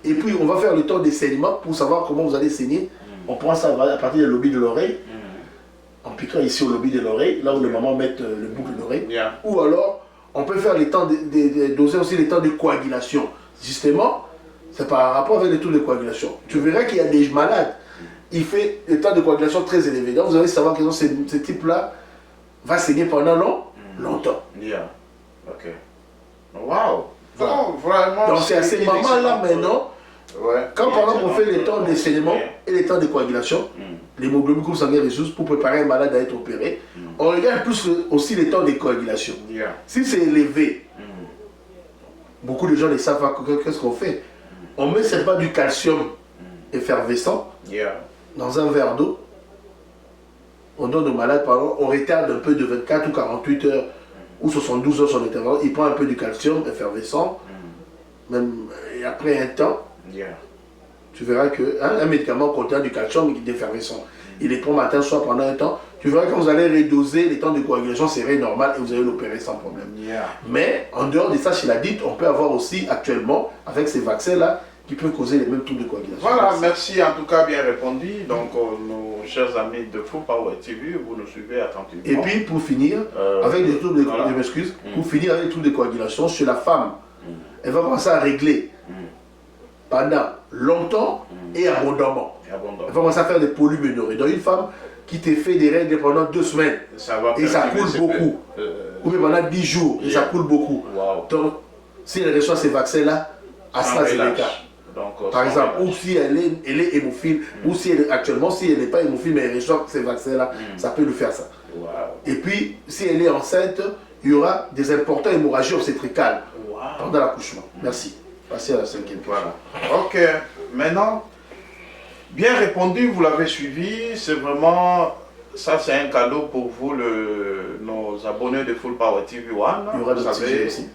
Et puis on va faire le temps des saignements pour savoir comment vous allez saigner. On prend ça à partir du lobby de l'oreille, en piquant ici au lobby de l'oreille, là où les mamans mettent le boucle d'oreille. Ou alors, on peut faire les temps doser aussi les temps de coagulation. Justement, c'est par rapport avec les taux de coagulation. Tu verras qu'il y a des malades, il fait le temps de coagulation très élevé. Donc vous allez savoir que ce type-là va saigner pendant longtemps. Wow! Vraiment, donc c'est à ces moments-là maintenant, quand par exemple on fait les temps de saignement et les temps de coagulation, l'hémoglobine groupe sanguin ressources pour préparer un malade à être opéré, on regarde plus aussi les temps de coagulation. Si c'est élevé, beaucoup de gens ne savent pas qu'est-ce qu'on fait. On met seulement du calcium effervescent dans un verre d'eau. On donne au malade, par exemple, on retarde un peu de 24 ou 48 heures ou 72 heures son intervalle, il prend un peu de calcium effervescent, même et après un temps, tu verras qu'un médicament contient du calcium d'effervescent. Il les prend matin, soir pendant un temps, tu verras que quand vous allez redoser les temps de coagulation, c'est normal et vous allez l'opérer sans problème. Mais en dehors de ça, chez la dite, on peut avoir aussi actuellement, avec ces vaccins-là, qui peuvent causer les mêmes troubles de coagulation. Voilà, merci en tout cas, bien répondu. Donc, nos chers amis de Full Power TV, vous nous suivez attentivement. Et puis, pour finir, avec les troubles de coagulation, pour finir avec les troubles de coagulation, chez la femme, elle va commencer à régler pendant longtemps et abondamment. Elle va commencer à faire des polyménorrhées. Donc, une femme qui te fait des règles pendant 2 semaines. Et ça coule beaucoup. Ou même pendant 10 jours, et ça coule beaucoup. Wow. Donc, si elle reçoit ces vaccins-là, AstraZeneca, par exemple, ou si elle est hémophile, ou si actuellement, si elle n'est pas hémophile, mais elle reçoit ces vaccins-là, ça peut lui faire ça. Wow. Et puis, si elle est enceinte, il y aura des importantes hémorragies obstétricales pendant l'accouchement. Merci. Passez à la 5e. Voilà. Ok. Maintenant, bien répondu, vous l'avez suivi. C'est vraiment, ça c'est un cadeau pour vous, nos abonnés de Full Power TV One. Il y aura vous d'autres sujets savez, aussi.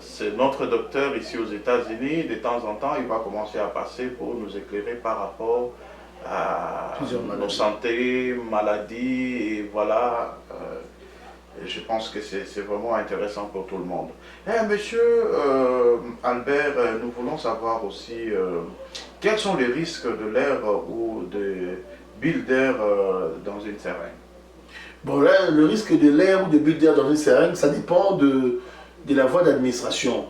c'est notre docteur ici aux États-Unis. De temps en temps, il va commencer à passer pour nous éclairer par rapport à nos santé, maladies, et voilà. Je pense que c'est vraiment intéressant pour tout le monde. Monsieur Albert, nous voulons savoir aussi quels sont les risques de l'air ou de bulles d'air dans une seringue. Bon, là, le risque de l'air ou de bulles d'air dans une seringue, ça dépend de la voie d'administration.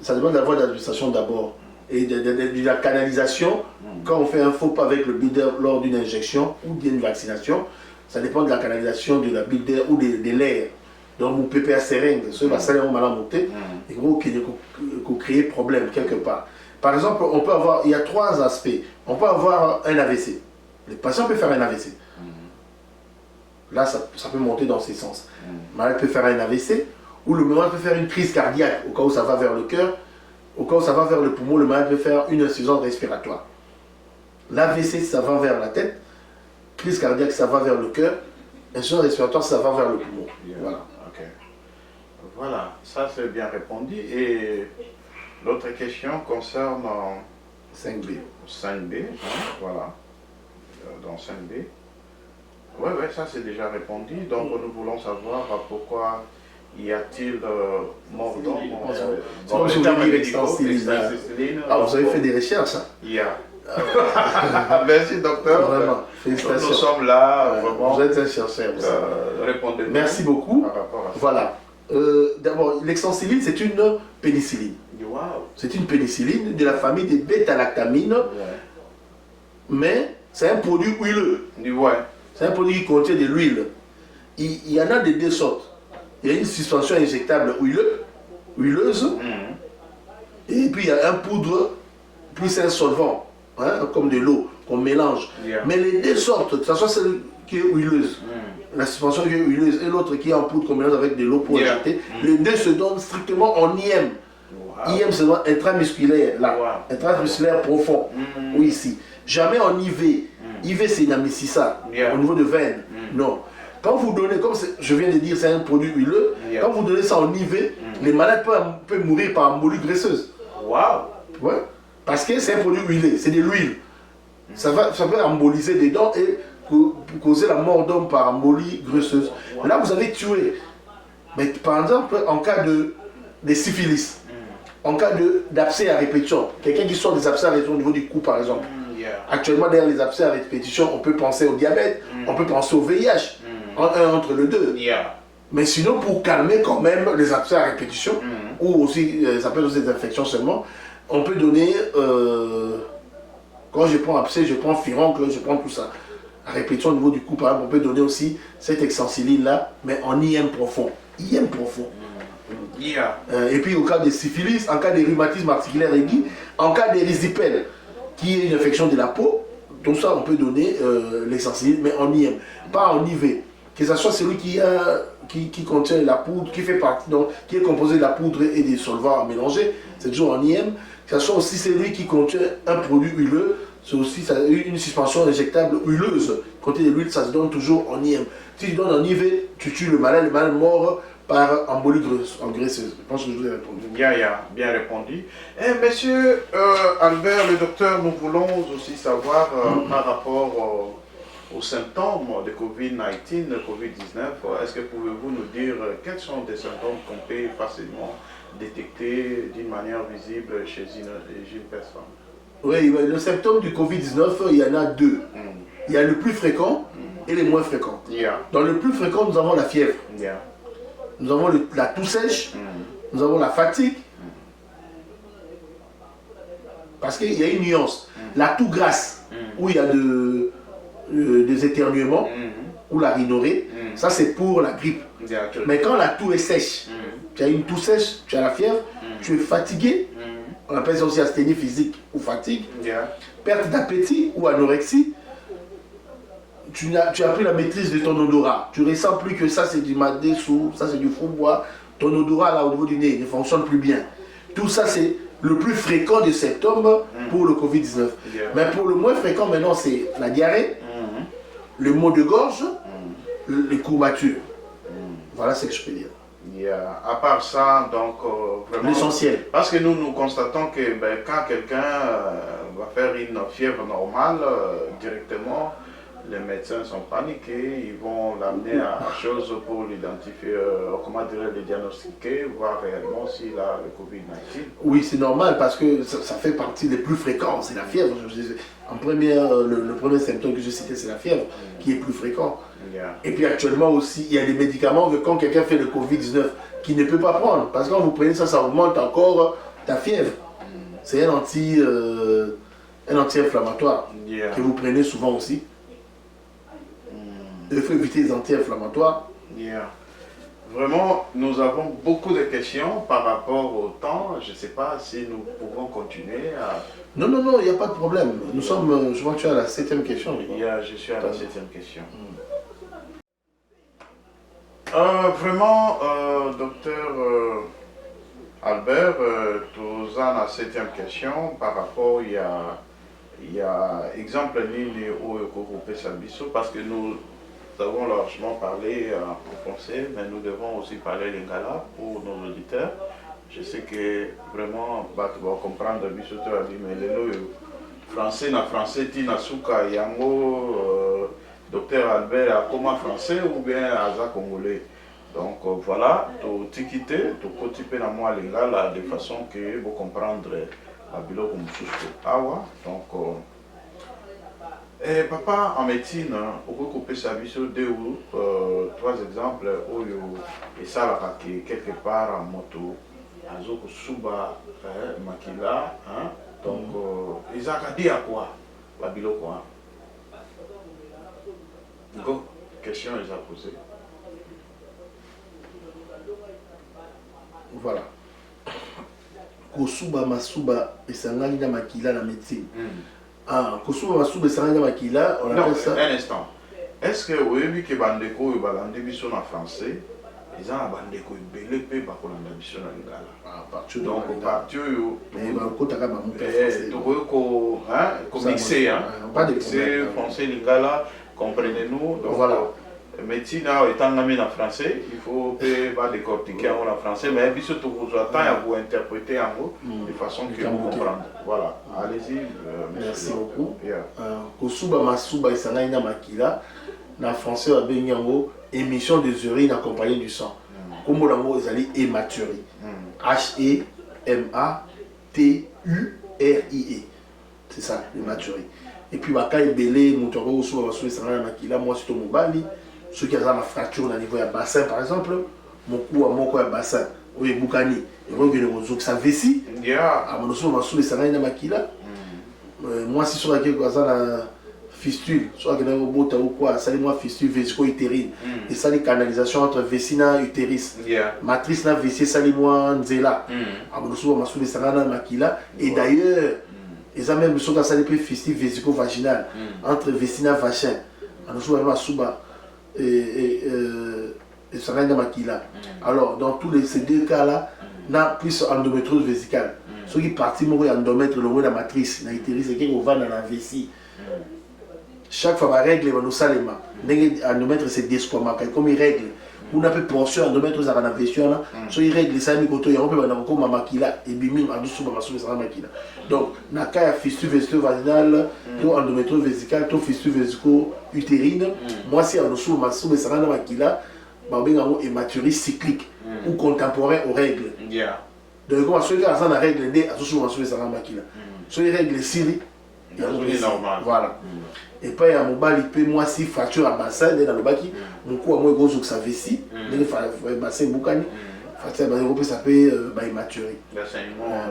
Ça dépend de la voie d'administration d'abord. Et de la canalisation, quand on fait un faux pas avec le bulle d'air lors d'une injection ou d'une vaccination, ça dépend de la canalisation de la bulle d'air ou de l'air. Donc, mon PPA seringue, ce vaccin est mal monté, et qu'on crée problème quelque part. Par exemple, on peut avoir, il y a 3 aspects. On peut avoir un AVC. Le patient peut faire un AVC. Là, ça peut monter dans ces sens. Le malade peut faire un AVC, ou le malade peut faire une crise cardiaque, au cas où ça va vers le cœur, au cas où ça va vers le poumon, le malade peut faire une insuffisance respiratoire. L'AVC, ça va vers la tête. Crise cardiaque, ça va vers le cœur. Insuffisance respiratoire, ça va vers le poumon. Voilà. Ok. Voilà, ça c'est bien répondu. Et l'autre question concerne 5B. 5B, hein, voilà. Dans 5B. Oui, ça c'est déjà répondu. Donc nous voulons savoir pourquoi y a-t-il mort d'homme dans les termes médicaux. Ah, vous avez fait des recherches, hein? Merci docteur. Vraiment, félicitations. Nous sommes là, vraiment. Vous êtes un chercheur. Répondez-nous. Merci beaucoup. Par rapport à ça. Voilà. D'abord, l'extensiline, c'est une pénicilline. Wow. C'est une pénicilline de la famille des bêta-lactamines, mais c'est un produit huileux. C'est un produit qui contient de l'huile. Il y en a de 2 sortes. Il y a une suspension injectable huileuse, et puis il y a un poudre, plus un solvant, hein, comme de l'eau, qu'on mélange. Mais les 2 sortes, que ce soit celle qui est huileuse, la suspension qui est huileuse, et l'autre qui est en poudre qu'on mélange avec de l'eau pour injecter, les 2 se donnent strictement en IM. IM, c'est intramusculaire, là, intramusculaire profond, ou ici. Jamais en IV. IV, c'est Namicissa, au niveau de veine. Non. Quand vous donnez, comme je viens de dire, c'est un produit huileux, quand vous donnez ça en IV, les malades peuvent mourir par embolie graisseuse. Ouais. Parce que c'est un produit huilé, c'est de l'huile. Ça peut emboliser des dents et causer la mort d'homme par embolie graisseuse. Là, vous avez tué. Mais par exemple, en cas de syphilis, en cas d'abcès à répétition, quelqu'un qui sort des abcès à répétition au niveau du cou, par exemple. Actuellement, derrière les abcès à répétition, on peut penser au diabète, on peut penser au VIH, entre les 2. Mais sinon, pour calmer quand même les abcès à répétition, ou aussi, ça peut être aussi des infections seulement, on peut donner, quand je prends abcès, je prends furoncle, je prends tout ça. À répétition au niveau du cou, par exemple, on peut donner aussi cette extensiline-là, mais en IM profond. IM profond. Et puis, au cas de syphilis, en cas de rhumatisme articulaire aigu, en cas d'érysipèle, qui est une infection de la peau, tout ça, on peut donner l'extensiline, mais en IM, pas en IV. Que ce soit celui qui contient la poudre, qui fait partie, donc, qui est composé de la poudre et des solvants mélangés, c'est toujours en IM. Que ce soit aussi celui qui contient un produit huileux, c'est aussi une suspension injectable huileuse. Côté de l'huile, ça se donne toujours en IM. Si tu donnes en IV, tu tues le malade mort par embolie graisseuse. Je pense que je vous ai répondu. Bien répondu. Monsieur Albert, le docteur, nous voulons aussi savoir par rapport aux symptômes de Covid-19, Covid-19, est-ce que pouvez-vous nous dire quels sont des symptômes qu'on peut facilement détecter d'une manière visible chez une personne? Oui, le symptôme du Covid-19, il y en a 2. Il y a le plus fréquent et les moins fréquents. Dans le plus fréquent, nous avons la fièvre. Nous avons la toux sèche, nous avons la fatigue. Parce qu'il y a une nuance. La toux grasse, où il y a des éternuements ou la rhinorrhée, ça c'est pour la grippe. Mais quand la toux est sèche, tu as une toux sèche, tu as la fièvre, tu es fatigué, on appelle ça aussi asthénie physique ou fatigue, perte d'appétit ou anorexie, tu as pris la maîtrise de ton odorat, tu ne ressens plus que ça c'est du madé sous, ça c'est du frambois, ton odorat là au niveau du nez ne fonctionne plus bien. Tout ça c'est le plus fréquent des symptômes pour le Covid-19. Mais pour le moins fréquent maintenant c'est la diarrhée, le maux de gorge, les courbatures. Voilà ce que je peux dire. À part ça, donc vraiment... L'essentiel. Parce que nous constatons que quand quelqu'un va faire une fièvre normale, directement, les médecins sont paniqués, ils vont l'amener à chose pour l'identifier, comment dire, le diagnostiquer, voir réellement s'il a le Covid-19. Oui, c'est normal parce que ça fait partie des plus fréquents, c'est la fièvre. En première, le premier symptôme que je citais, c'est la fièvre qui est plus fréquent. Et puis actuellement aussi, il y a des médicaments que quand quelqu'un fait le Covid-19, qui ne peut pas prendre, parce que quand vous prenez ça, ça augmente encore ta fièvre. C'est un anti-inflammatoire que vous prenez souvent aussi. Il faut éviter les anti-inflammatoires. Vraiment, nous avons beaucoup de questions par rapport au temps. Je ne sais pas si nous pouvons continuer à... Non, il n'y a pas de problème. Nous sommes, je vois que tu as la 7e question. Je suis à la 7e question. Vraiment, docteur Albert, tu as la 7e question par rapport, il y a exemple ligne au groupe Sabiso parce que nous avons largement parlé en français, mais nous devons aussi parler lingala pour nos auditeurs. Je sais que vraiment, tu vas comprendre, Biso tu as dit, mais le français na français, tina suka yango. Docteur Albert a comment français ou bien aza congolais. Donc voilà, tu quitter, tu continues dans moi lingala de façon que vous comprendre la bilo comme awa. Donc papa en médecine, on peut couper sa vie sur 2 ou 3 exemples où et ça là quelque part en moto, azo suba makila, hein. Donc ils ont dit à quoi la bilo quoi. Go, question les a posée. Voilà. Kosuba masuba esangani na makila na médecine. Kosuba masuba esangani na makila, on appelle ça. Un instant. Est-ce que vous avez vu que bandeko et balande biso en français, ils ont bandeko belé pe ba kolanda biso na lingala. Donc partout mais ba ko taka ba mu français. Donc ko mixer pas de français lingala. Comprenez-nous, donc voilà. Médecine étant nommé en français, il faut pas décortiquer en français, mais surtout vous attendez à vous interpréter en haut de façon que vous compreniez. Voilà, allez-y. Merci beaucoup. Kosuba masuba esangani na makila, na français on appelle yango émission des urines accompagnée du sang. Comme on ezali hématurie. H-E-M-A-T-U-R-I-E. C'est ça, hématurie. Et puis baka ebele moto ko so ba so esanga na makila moi c'est mobali ceux qui ont la fracture au niveau du bassin par exemple mon cou à mon cou bassin oui bukani et vous venez aux ça vessie à mon so ba so esanga na makila moi si sur laquelle quoi ça la fistule soit que dans bota ou quoi ça les moi fistule vésico-utérine et ça les canalisations entre vessie na utérus matrice na vessie ça les moi nzela à mon so ba so esanga na makila et d'ailleurs ils ont même ce qu'on appelle fistule vésico-vaginale entre vessie et vagin. Alors, dans tous ces 2 cas-là, on a plus endométriose vésicale. Ceux qui partent, ils ont endomètre le mot de la matrice, dans l'utérus, et qui vont dans la vessie. Chaque fois, la règle, on a salema. Endomètre, c'est desquama, comme il règle. On a fait portion endomètre, ça a vessie. So il règle ça, il y a un peu de makila, et bimim, en dessous, ça makila. Donc, na cas fistule vésico-vaginale, tout endométriose vésicale, tout fistule vésico-utérine, moi, si en dessous, ça a makila, une hématurie cyclique ou contemporain aux règles. Donc, comme ceux qui ont la règle, ils ont souvent makila. So il règle ici, normal. Voilà. Et puis, il y a mon bal, il peut moi si fracture à bassin, dans le baki, mon cou à moi, il faut que ça vessie, le bassin boukani. Ça peut maturer.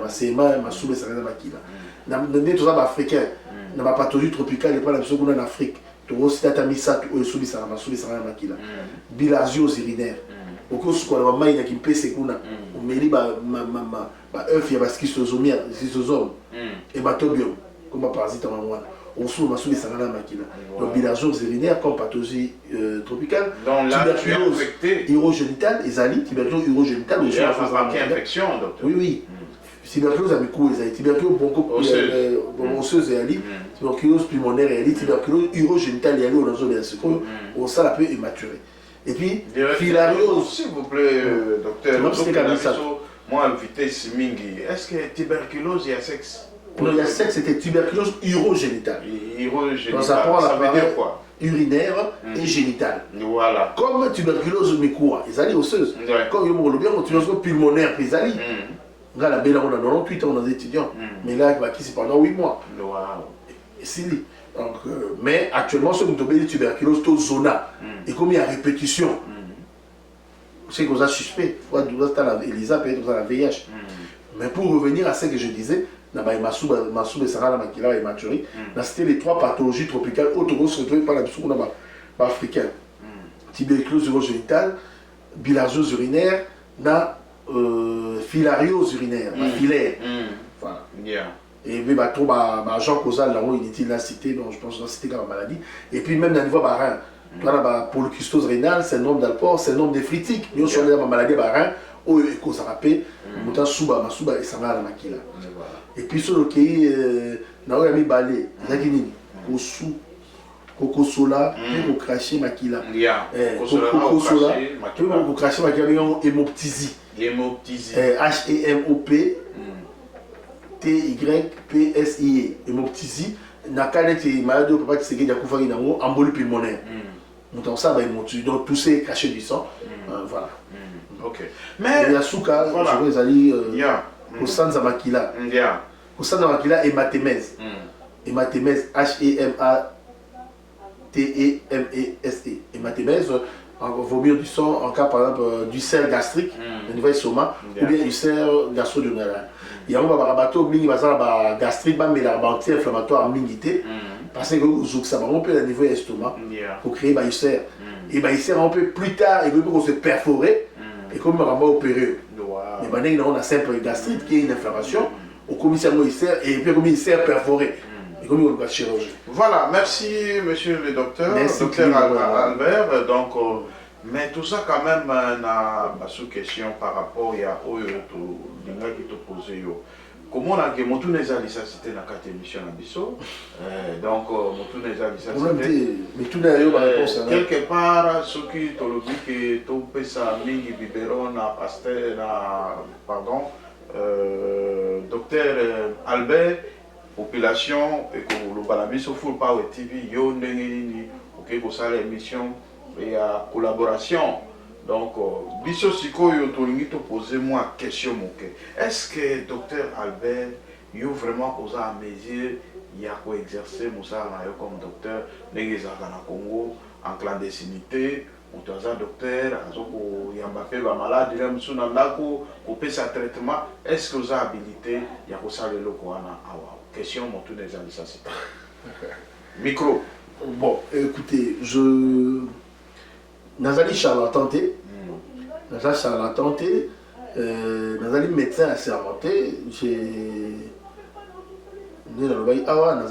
C'est ma soube ça va qui là. Tout ça africain. Dans ma pathologie tropicale, il n'y a pas la chose qu'on a en Afrique. tokositata misato oyo esolisaka masolisaka na makila bilharziose urinaire okosukola bamai na kimpese kuna omeli baœuf ya baschistosomes hematobium comme baparasite yango wana osusu masolisaka na makila donc bilharziose urinaire comme pathologie tropicale tuberculose urogénitale ezali tuberculose urogénitale oui oui tuberculose à mikou ezali tuberculose osseuse ezali tuberculose pulmonaire ezali tuberculose urogénitale ezali oyo nazoloba sikoyo osala mpe ématuré et puis filariose s'il vous plaît docteur moi vitesse mingi est-ce que tuberculose il y a sexe? Non, il y a sexe, c'était tuberculose urogénitale. Urogénitale, ça veut dire quoi? Urinaire et génitale. Voilà. Comme tuberculose mikoua, ils allaient osseuse. Comme il y a bien tuberculose pulmonaire, ils allaient. On a 98 ans, on a des étudiants. Mais là, qui c'est pendant 8 mois. Donc, mais actuellement, ce qu'on appelle tuberculose, c'est zona. Et comme il y a répétition, c'est qu'on a suspect. Elisa peut être dans la VIH. Mais pour revenir à ce que je disais, c'était les 3 pathologies tropicales autour retrouvées par la africaine. Tuberculose urogénitale, bilharziose urinaire, filariose urinaire, filaire. Voilà. Et puis, Jean Causal, là où il était la cité, donc je pense que c'était comme maladie. Et puis, même dans le niveau barin, polycystose rénale, syndrome d'Alport, syndrome néphritique. Nous sommes dans la maladie barin, où il cause rapé, mouta souba et ça va à la makila. Et puis, sur le quai, on a mis balai, kosu, kokosola, puis on craché makila. Kokosola, puis on craché makila, hémoptysie. H-E-M-O-P. T-Y-P-S-I-E, hémoptysie, n'a qu'à être malade au papa qui s'est guéri à Koufari Nango, embolie pulmonaire. Donc ça va être donc tout c'est caché du sang. Voilà. Ok. Mais il y a Souka, je vais aller au Sanza Makila. Au Sanza Makila, hématémèse. Hématémèse, H-E-M-A-T-E-M-E-S-E. Hématémèse, vomir du sang en cas par exemple d'ulcère gastrique, au niveau estomac, ou bien ulcère gastro-duodénal. Il y a un bateau qui a gastrique, mais il anti-inflammatoire mingi parce que ça va romper le niveau de l'estomac pour créer un ulcère. Et un ulcère un peu plus tard, il peut se perforer et comme on va opérer. Mais maintenant, on a simple gastrite qui est une inflammation, au commissaire ulcère et puis comme ulcère perforé. Et comme on va chirurgie. Voilà, merci monsieur le docteur, docteur Albert. Donc, mais tout ça quand même na sous question par rapport à tout linga qui te posé yo. Comment on a que mon tout les c'était dans quatre émissions à Bisso. Donc mon tout les mais tout d'ailleurs quelque part ce qui te le dit que tout peut ça mingi biberon na pasteur na pardon docteur Albert population et que le balabiso full power TV yo ndengeni OK pour ça l'émission et à collaboration. Donc, Bisso Sikoyo Tolingi te poser moi question moquée. Est-ce que docteur Albert, yo vraiment osé à mesure, il y a quoi exercer Moussa comme docteur, n'engagez na Congo en clandestinité, ou un docteur, il y a un malade, il y a un nako, ou peut sa traitement. Est-ce que vous avez habilité, il y a quoi ça le loco ana question mon tout des amis micro. Bon, écoutez, Nazali charlatan, Nazali médecin assermenté, j'ai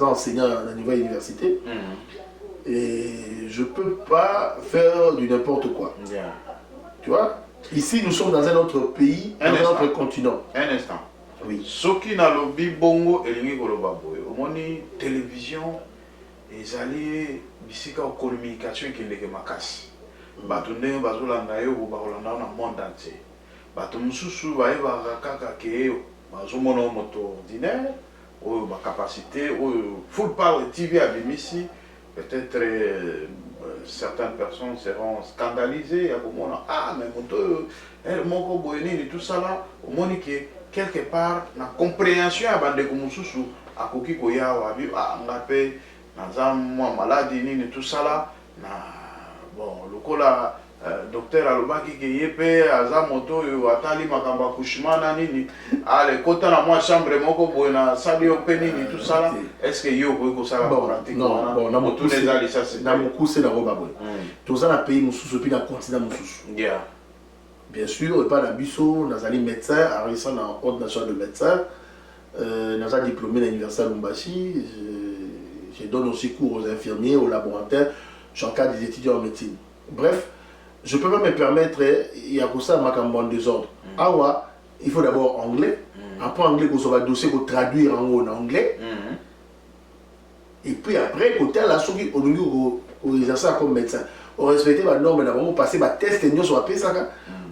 enseignant à la niveau université et je ne peux pas faire du n'importe quoi. Tu vois, ici nous sommes dans un autre pays, dans un autre continent. Un instant. Oui. Ce qui n'a le bongo et le au télévision, ils allaient bisika en communication qui n'est que ma casse. Bato ndenge bazolanda yo bakolanda na monde entier. Bato mususu bayeba kaka ke bazomona moto ordinaire ou ba capacité ou full power TV à BMC. Peut-être certaines personnes seront scandalisées à comment mais moto moko boyeni et tout ça là au moni que quelque part na compréhension à bande comme mususu akoki koya wa bi ngape na za moi maladie ni tout ça là na bon le cola docteur alobaki ke ye mpe aza moto oyo atali makambo ya accouchement na nini ale kota na mwa chambre moko boye na sali yo mpe nini tosala est ce que yo okoki kosala pratique wana motuna eza lisasi na mokuse nango baboye toza na pays mosusu epuis na continent mosusu bien sûr epai na biso nazali médecin arresa na ordre national de médecin naza diplômé na l'université ya Lubumbashi. Je donne aussi cours aux infirmiers, aux laboratoires, j'encadre des étudiants en médecine. Bref, je ne peux pas me permettre, il y a que ça, en désordre. Awa, il faut d'abord anglais. Après anglais, vous avez dossier pour traduire en anglais. Et puis après, côté là, on exerce ça comme médecin. On respecte les normes, on passe par test et nous on appelle ça.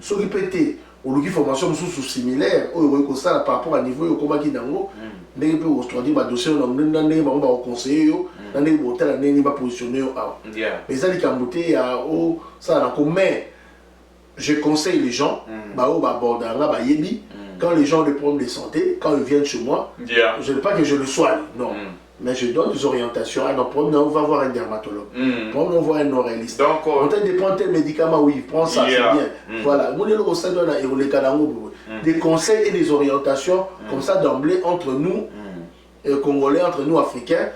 Ce qui peut être, on a une formation similaire, on a ça par rapport à niveau au combat qui est dans l'eau. On a un dossier, on a un conseiller, on a un hôtel, on a positionné. Mais ça, les ça a mais je conseille les gens, quand les gens ont des problèmes de santé, quand ils viennent chez moi, je ne dis pas que je le soigne, non. Mais je donne des orientations. Ah non, on va voir un dermatologue. On va voir un oraliste. Donc, on t'a dépend tel médicament, oui, prends ça, c'est bien. Voilà. Des conseils et des orientations, comme ça d'emblée, entre nous, Congolais, entre nous, Africains,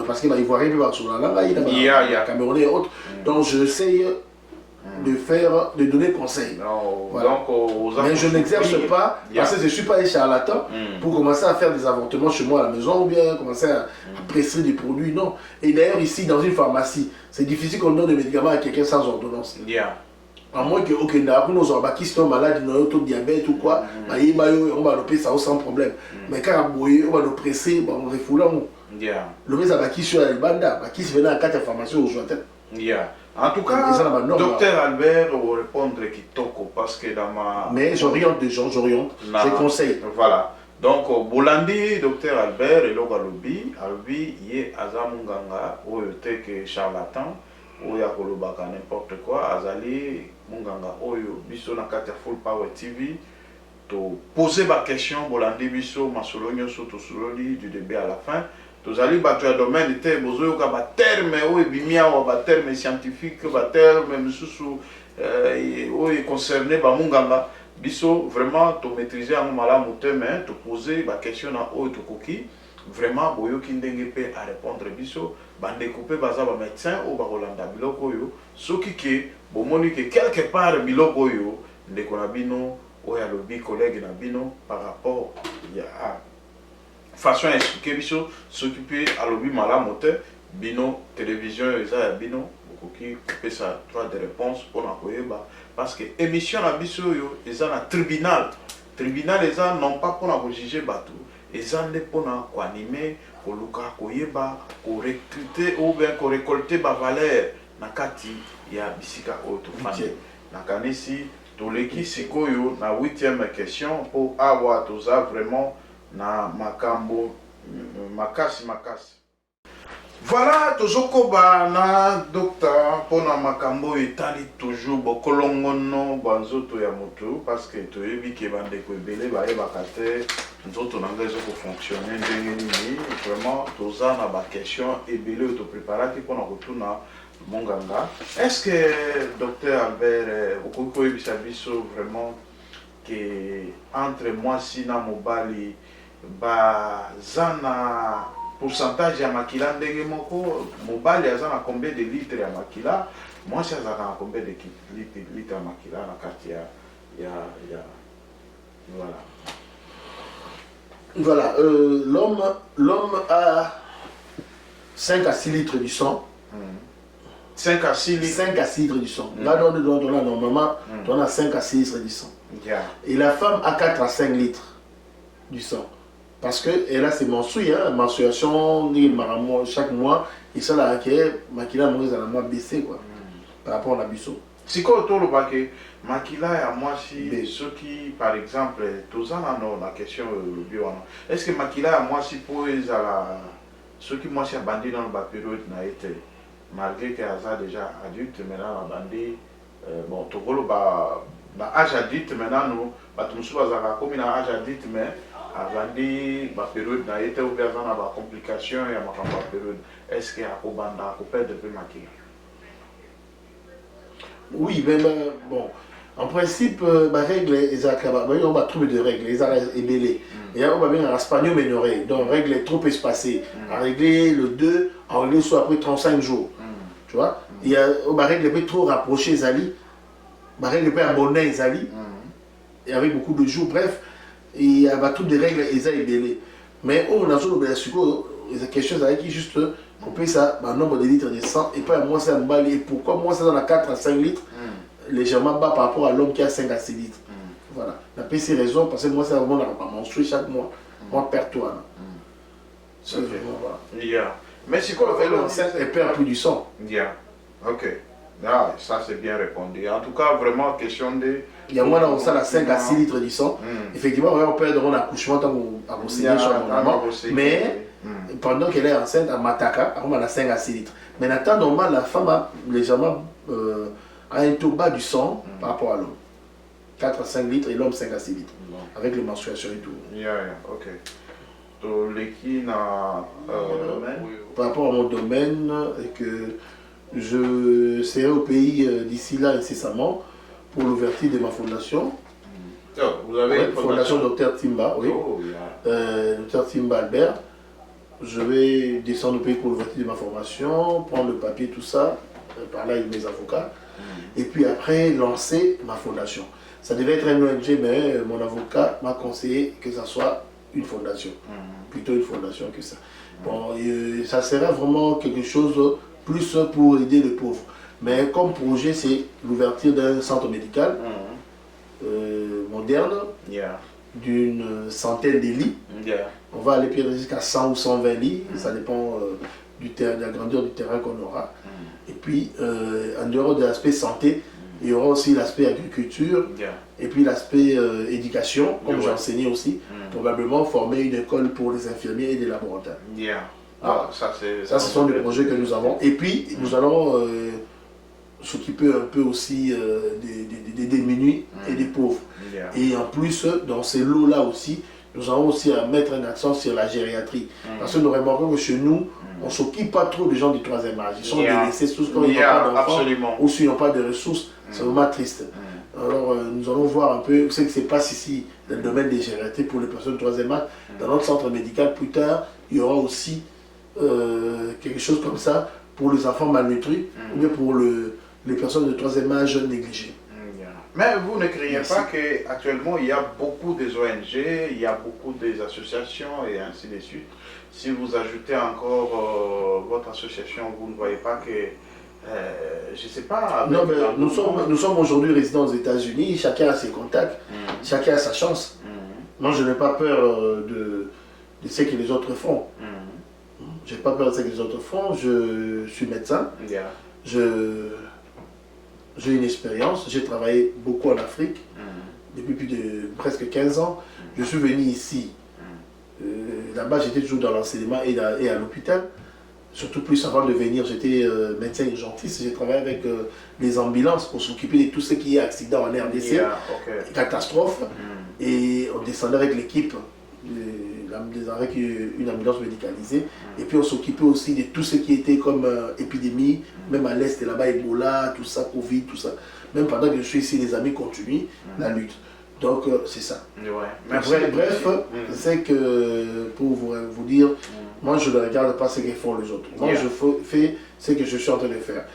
parce qu'il va y voir un peu sur la langue, il y a Camerounais et autres. Donc, j'essaye de donner conseil. Voilà. Mais je n'exerce pas parce que je ne suis pas un charlatan pour commencer à faire des avortements chez moi à la maison ou bien commencer à presser des produits. Non. Et d'ailleurs ici dans une pharmacie, c'est difficile qu'on donne des médicaments à quelqu'un sans ordonnance. À moins que nos organes qui sont malades, ils ont diabète ou quoi, on va le ça sans problème. Mais quand on va le presser, on va refouler. Le mec a qui sur la banda, qui se venait à 4 pharmacies aujourd'hui. En tout cas, docteur Albert, on va répondre Kitoko parce que dans ma... Mais j'oriente des gens, je conseille. Voilà. Donc, Bolandi, docteur Albert, et l'autre Alobi, il y a Azamunganga, ou il charlatan, ou il y a Kolobaka, n'importe quoi, Azali, Munganga, ou biso na kata Full Power TV, to poser ma question, Bolandi, biso, Masolonio, Sotosololi, du début à la fin. Tous allez battre le domaine de termes, vous avez terme, terme scientifique, terme sous concerné par Munganga. Biso vraiment to maîtriser en malam mais te poser la question à haut to coquille. Vraiment boyo kindenge pe à répondre biso. Bande coupé baza ba médecin ou ba Rolanda biloko yo. Ce qui que bon monique quelque part biloko yo de konabino ou ya lobby collègue na bino par rapport à façon expliquer biso s'occuper à lobby malamote bino télévision eza bino qui peut ça droit de réponse pour nakoyeba parce que émission na biso yo eza na tribunal eza non pas pour na juger bato eza nde pour na ko animer ko luka koyeba ko recruter ou bien ko récolter ba valeur na kati ya bisika auto famille na kanisi toleki sikoyo na 8e question pour avoir tout ça vraiment na makambo makasi. Voilà, toujours na docteur pour na makambo etali toujours bokolongono banzoto ya moto parce que to yebi ke bande ko ebele ba bakate nzoto nanga ezo ko fonctionner ndenge nini vraiment toza na ba question ebele to préparer pour na kotuna monganga. Est-ce que docteur Albert okoko yebisa biso vraiment que entre moi si na mobali zana pourcentage ya makila ndenge moko mobali azana combien de litres ya makila moi si azana combien de litres ya makila na kati ya voilà l'homme a 5 à 6 litres du sang. 5 à 6 litres. 5 à 6 litres du sang. Là, normalement, on a 5 à 6 litres du sang. Et la femme a 4 à 5 litres du sang. Parce qu'elle a ses menstruations chaque mois, et ça là, makila a baissé quoi, par rapport à l'abusson. Si quoi autour le makila à moi si ceux qui par exemple tous en ont la question le bio est-ce que makila à moi si pour ceux qui moi si abandonné dans la période n'a été malgré qu'elle a déjà adulte maintenant abandonné bon tout le âge adulte maintenant nous tout le monde comme il a âge adulte mais avandi la période n'a été ouvert dans la complication et ma période est-ce qu'il y a un banda à perdre de makila? Oui, mais bon, en principe, ma règle est on va trouver des règles, les arrêts ébélés. Et là, on va bien en espagnol minoré, donc règle est trop espacée. À régler le 2, en régler soit après 35 jours. Tu vois? Il y a ma règle peut trop rapprocher Zali, ma règle peut abonner Zali, et avec beaucoup de jours, bref, il y a toutes des règles ébélées. Mais on a toujours quelque chose avec qui juste qu'on paye ça, un nombre de litres de sang, et pas moi c'est un bal. Et pourquoi moi c'est dans la 4 à 5 litres, légèrement bas par rapport à l'homme qui a 5 à 6 litres. Voilà. On a payé ces raisons parce que moi c'est vraiment à menstruer chaque mois. Moi, perds-toi. Okay. Voilà. Yeah. Mais c'est quoi elle perd plus du sang. Yeah. Ok. Ah, ça c'est bien répondu. En tout cas, vraiment, question de. Il y a moins on a 5 à 6 litres du sang. Effectivement, on perd dans l'accouchement tant qu'on signé sur le moment. Mais pendant qu'elle est enceinte à Mataka, on a 5 à 6 litres. Mais en temps normal, la femme a légèrement un taux bas du sang par rapport à l'homme. 4 à 5 litres et l'homme 5 à 6 litres. Avec les menstruations et tout. Ok. Donc, l'équipe n'a. Par rapport à mon domaine, et que je serai au pays d'ici là incessamment pour l'ouverture de ma fondation. Vous avez une fondation Dr Timba, oui. Dr Timba Albert. Je vais descendre au pays pour l'ouverture de ma formation, prendre le papier, tout ça, parler avec mes avocats, et puis après lancer ma fondation. Ça devait être un ONG, mais mon avocat m'a conseillé que ça soit une fondation, plutôt une fondation que ça. Bon, ça sera vraiment quelque chose plus pour aider les pauvres. Mais comme projet, c'est l'ouverture d'un centre médical moderne, d'une centaine de lits. On va aller peut-être jusqu'à 100 ou 120 lits, ça dépend de la grandeur du terrain qu'on aura. Et puis, en dehors de l'aspect santé, il y aura aussi l'aspect agriculture et puis l'aspect éducation, comme j'ai enseigné aussi, probablement former une école pour les infirmiers et des laboratoires. Ça, ce sont des projets que nous avons. Et puis, nous allons s'occuper un peu aussi des démunis et des pauvres. Et en plus, dans ces lots-là aussi, nous avons aussi à mettre un accent sur la gériatrie. Parce que nous remarquons que chez nous, on ne s'occupe pas trop des gens du troisième âge. Ils sont délaissés tous quand ils n'ont pas d'enfants ou s'ils n'ont pas de ressources. C'est vraiment triste. Alors, nous allons voir un peu ce qui se passe ici dans le domaine des gériatries pour les personnes du troisième âge. Dans notre centre médical, plus tard, il y aura aussi quelque chose comme ça pour les enfants malnutris ou bien pour les personnes de troisième âge négligées. Mais vous ne craignez pas qu'actuellement il y a beaucoup des ONG, il y a beaucoup des associations et ainsi de suite. Si vous ajoutez encore votre association, vous ne voyez pas que, je ne sais pas... Non, mais nous sommes aujourd'hui résidents aux États-Unis, chacun a ses contacts, chacun a sa chance. Moi, je n'ai pas peur de ce que les autres font. Je n'ai pas peur de ce que les autres font, je suis médecin. J'ai une expérience, j'ai travaillé beaucoup en Afrique, depuis plus de presque 15 ans. Je suis venu ici, là-bas j'étais toujours dans l'enseignement et à l'hôpital. Surtout plus avant de venir, j'étais médecin urgentiste, j'ai travaillé avec les ambulances pour s'occuper de tout ce qui est accident en RDC, catastrophe. Et on descendait avec l'équipe, avec une ambulance médicalisée. Et puis on s'occupait aussi de tout ce qui était comme épidémie, même à l'Est, là-bas, Ebola, tout ça, Covid, tout ça. Même pendant que je suis ici, les amis continuent la lutte. Donc c'est ça. Bref, c'est que pour vous dire, moi je ne regarde pas ce que font les autres. Moi je fais ce que je suis en train de faire.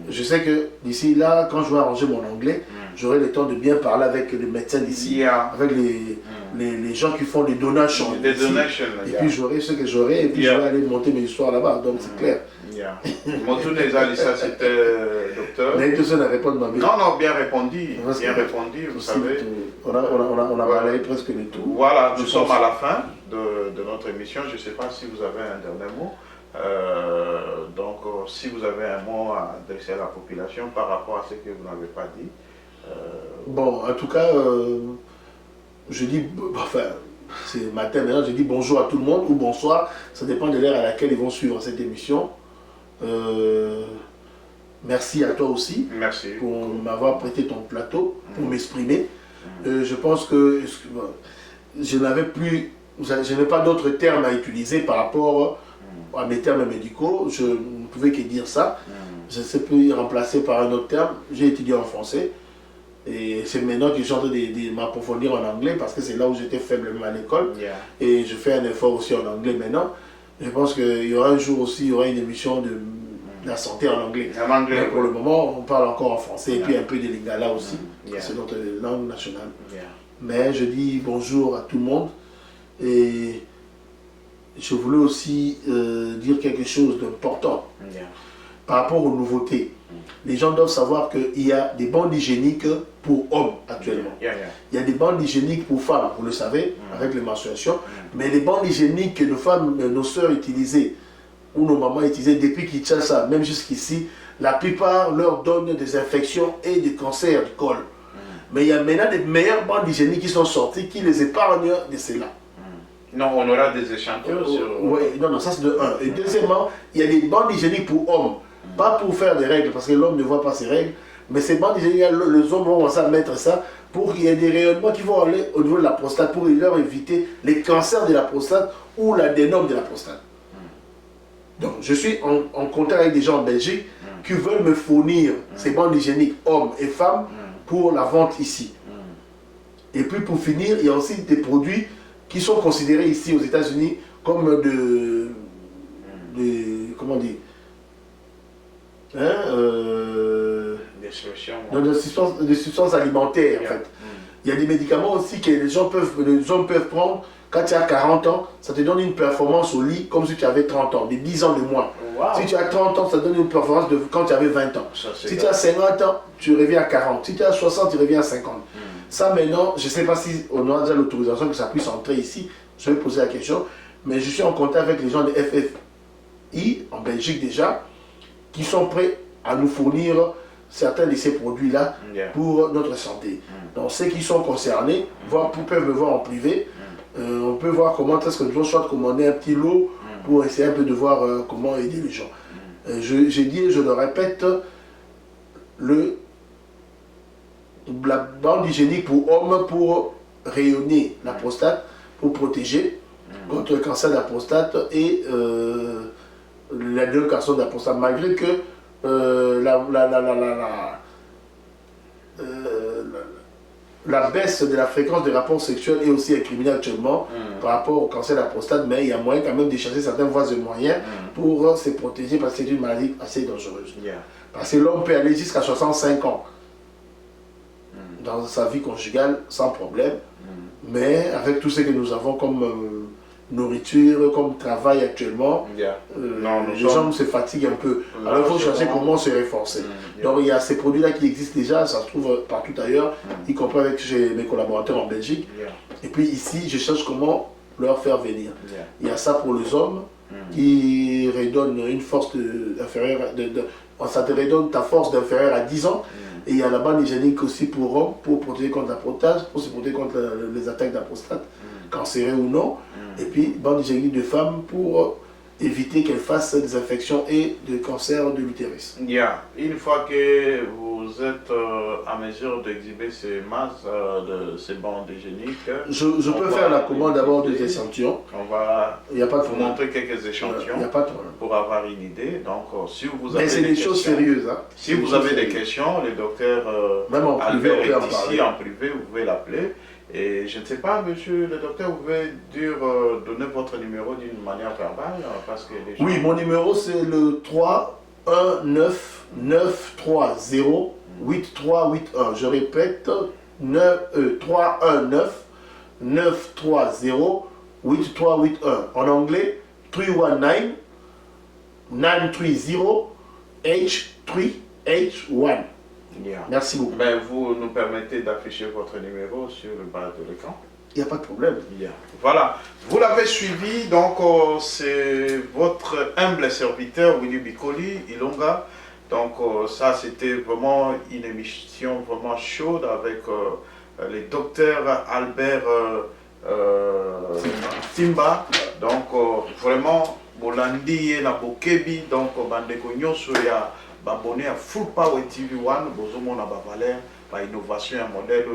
Je sais que d'ici là, quand je vais arranger mon anglais, j'aurai le temps de bien parler avec les médecins d'ici, avec les gens qui font des donations. Et puis j'aurai ce que j'aurai, et puis je vais aller monter mes histoires là-bas, donc c'est clair. ça c'était docteur. Non, bien répondu, vous savez. On a parlé presque de tout. Voilà, nous sommes à la fin de notre émission. Je ne sais pas si vous avez un dernier mot. Donc, si vous avez un mot à adresser à la population par rapport à ce que vous n'avez pas dit. Bon, en tout cas, je dis, enfin, c'est matin maintenant, je dis bonjour à tout le monde ou bonsoir, ça dépend de l'heure à laquelle ils vont suivre cette émission. Merci à toi aussi pour m'avoir prêté ton plateau, pour m'exprimer. Je pense que je n'ai pas d'autres termes à utiliser par rapport à mes termes médicaux, je ne pouvais que dire ça. Je sais plus remplacer par un autre terme. J'ai étudié en français. Et c'est maintenant que je suis en train de m'approfondir en anglais parce que c'est là où j'étais faiblement à l'école. Et je fais un effort aussi en anglais maintenant. Je pense qu'il y aura un jour aussi, il y aura une émission de la santé en anglais. Mais pour le moment, on parle encore en français et puis un peu de lingala aussi. C'est notre langue nationale. Mais je dis bonjour à tout le monde. Et je voulais aussi dire quelque chose d'important par rapport aux nouveautés. Les gens doivent savoir qu'il y a des bandes hygiéniques pour hommes actuellement. Il y a des bandes hygiéniques pour femmes, vous le savez, avec les menstruations. Mais les bandes hygiéniques que nos femmes, nos soeurs utilisaient, ou nos mamans utilisaient depuis Kinshasa, même jusqu'ici, la plupart leur donnent des infections et des cancers du col. Mais il y a maintenant des meilleures bandes hygiéniques qui sont sorties qui les épargnent de cela. Non, on aura des échantillons sur... Oui, non, ça c'est de un. Et deuxièmement, il y a des bandes hygiéniques pour hommes. Pas pour faire des règles, parce que l'homme ne voit pas ses règles, mais ces bandes hygiéniques, les hommes vont commencer à mettre ça pour qu'il y ait des rayonnements qui vont aller au niveau de la prostate, pour leur éviter les cancers de la prostate ou l'adénome de la prostate. Donc, je suis en contact avec des gens en Belgique qui veulent me fournir ces bandes hygiéniques, hommes et femmes, pour la vente ici. Et puis, pour finir, il y a aussi des produits qui sont considérés ici aux États-Unis comme comment dire, des substances alimentaires en fait. Il y a des médicaments aussi que les hommes peuvent prendre quand tu as 40 ans, ça te donne une performance au lit comme si tu avais 30 ans, de 10 ans de moins. Si tu as 30 ans, ça te donne une performance de quand tu avais 20 ans. Si tu as 50 ans, tu reviens à 40. Si tu as 60, tu reviens à 50. Ça maintenant, je ne sais pas si on a déjà l'autorisation que ça puisse entrer ici, je vais poser la question, mais je suis en contact avec les gens de FFI en Belgique déjà, qui sont prêts à nous fournir certains de ces produits-là pour notre santé. Donc ceux qui sont concernés peuvent me voir en privé. On peut voir comment est-ce que nous allons soit commander un petit lot pour essayer un peu de voir comment aider les gens. J'ai dit et je le répète, la bande hygiénique pour hommes pour rayonner la prostate, pour protéger contre le cancer de la prostate et le cancer de la prostate, malgré que la baisse de la fréquence des rapports sexuels est aussi incriminée actuellement par rapport au cancer de la prostate, mais il y a moyen quand même de chercher certaines voies et moyens pour se protéger parce que c'est une maladie assez dangereuse. Parce que l'homme peut aller jusqu'à 65 ans dans sa vie conjugale sans problème, mais avec tout ce que nous avons comme nourriture, comme travail actuellement, les gens se fatiguent un peu. Alors il faut chercher comment se renforcer. Donc il y a ces produits-là qui existent déjà, ça se trouve partout ailleurs, y compris avec chez mes collaborateurs en Belgique. Et puis ici, je cherche comment leur faire venir. Il y a ça pour les hommes qui redonnent une force inférieure, ça te redonne ta force d'inférieure à 10 ans. Et il y a la bande hygiénique aussi pour hommes, pour protéger contre la prostate, pour se protéger contre les attaques de la prostate, cancéreuses ou non. Et puis, bande hygiénique de femmes pour éviter qu'elles fassent des infections et des cancers de l'utérus. Une fois que vous êtes à mesure d'exhiber ces masses de ces bandes hygiéniques, je peux faire la commande d'abord des échantillons. On va vous montrer quelques échantillons pour avoir une idée. Donc, si vous avez des choses sérieuses. Hein. Si vous avez des questions, le docteur Albert est ici en privé, vous pouvez l'appeler. Et je ne sais pas, monsieur le docteur, vous pouvez donner votre numéro d'une manière verbale parce que les gens... Oui, mon numéro c'est le 319 930 8381. Je répète, 319 930 8381. En anglais, 319 930 H3H1. Merci beaucoup. Ben, vous nous permettez d'afficher votre numéro sur le bas de l'écran. Il n'y a pas de problème. Voilà, vous l'avez suivi, donc c'est votre humble serviteur Willy Bikoli Ilonga. Donc ça c'était vraiment une émission vraiment chaude avec le docteur Albert Timba. Donc vraiment, Bolandi et la Bokebi, donc Bandeko Nyoso ya abonné à Full Power TV One, bozomona ba valeur, ba innovation et modèle.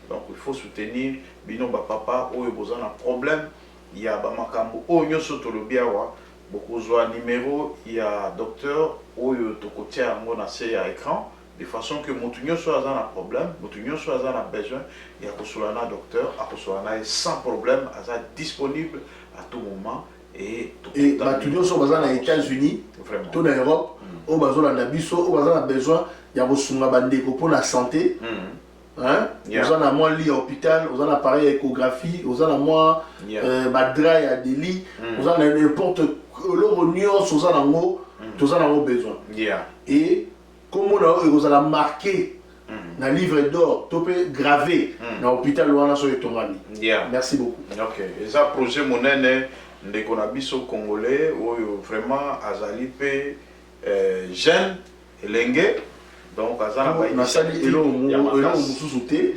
Donc il faut soutenir bino ba papa oyo bozana problème, il y a ba makambo oyo nyoso tolobiawa beaucoup de numéro, il y a docteur ou il y a un écran, de façon que Moutounio soit un problème, Moutounio soit un besoin, il y a un docteur, sans problème, disponible à tout moment. Et Moutounio soit aux États-Unis, tout en Europe, au besoin d'un abisso, au besoin d'un besoin, il y a pour la santé. Hein? Vous en avez moins lit à l'hôpital, vous en avez appareil échographie, vous en avez moins draps à des lits, vous en avez n'importe l'euro vous en avez besoin. Et comme vous avez marqué dans le livre d'or, tu peux graver dans l'hôpital où on a sur le Tongani. Merci beaucoup. Ok. Et ça, projet monnaie de Konabiso congolais, où vraiment Azali peut jeune et lengue. Donc, nasali elo mususu te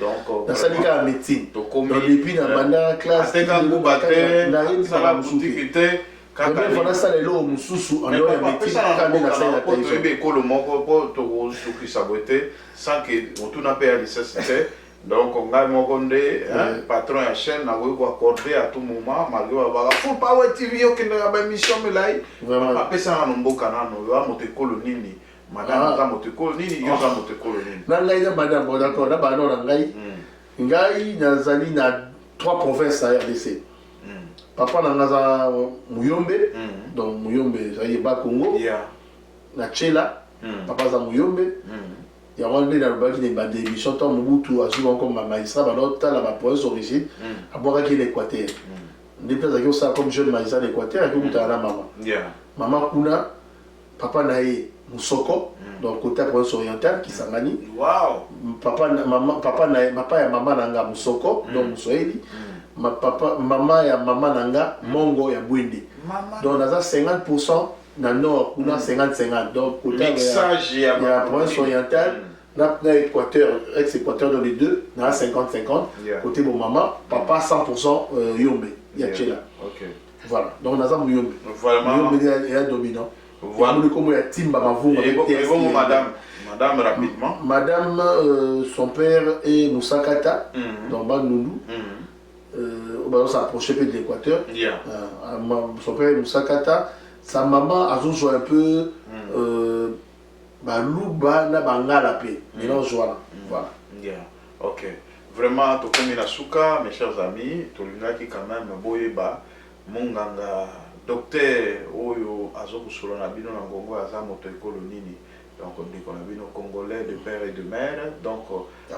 nasali kaka médecine donc depuis na banda classe nayebisaka mususu te même fana sala elo mususu en dehors ya médecine kaka nde nasali na téléphone toyebi ekolo moko mpo tokosukisa boye te sans que motuna mpe ya licence donc ngai moko nde patron ya chaîne nakoki koaccorde à tout moment malgré babaka full power tv okendaka baémission milai apesanga no mboka nano yoa moto ekolo nini madame za motekolo nini yo za motekolo nini na ngai na madame bon d'accord na bano na ngai nazali na 3 provinces à RDC papa na ngaza Muyombe donc Muyombe ça y est ba Congo na Tchela papa za Muyombe ya wande na lobaki ne bande émission tant Mobutu azui encore ma magistrat balota la province d'origine aboka ki l'Équateur depuis ça que ça comme jeune magistrat d'Équateur que muta na maman kuna papa na ye Moussoko, donc côté province orientale qui s'amani. Wow. Papa ya maman nanga Moussoko, donc Moussoeli. Maman ya maman nanga Mongo ya Bwindi. Donc on a 50% dans le nord, on a 50-50. Donc côté la province orientale, dans l'équateur, ex-équateur dans les deux, on a 50-50. Côté mon maman, papa 100% Yombe, Yachela. Ok. Voilà, donc on a ça Yombe. Vraiment. Yombe est dominant. Voilà. Et madame rapidement. Madame, son père est Moussakata, dans Bandundu. On va s'approcher de l'Équateur. Son père est Moussakata. Sa maman a joué un peu Balouba na Bangala P. Mélange voilà. Ok. Vraiment, Tokomi Nasuka, mes chers amis, Tolina qui quand même Boyeba, Munganga. Docteur Oyo Azoku Solona Bino Nangongo Aza Moto Ekolo Nini. Donc on dit qu'on a vu nos Congolais de père et de mère. Donc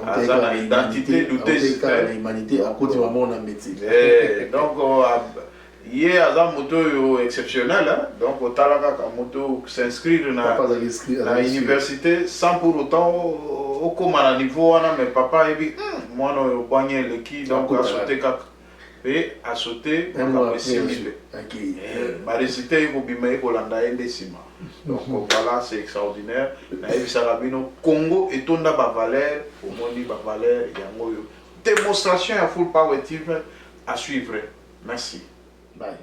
Aza l'identité de l'humanité à côté de mon métier. Donc il y a un moto exceptionnel. Donc au Talaka moto s'inscrire dans l'université sans pour autant au commun niveau mais papa et puis moi non bagné le qui donc à sauter et à sauter pour réciter. Ma récité pour bimer pour l'anda décima. Donc voilà, c'est extraordinaire. Naïf Sarabino, Congo et Tonda Bavalère, au Moni Bavalère, Yangoyo. Démonstration à full power à suivre. Merci. Bye.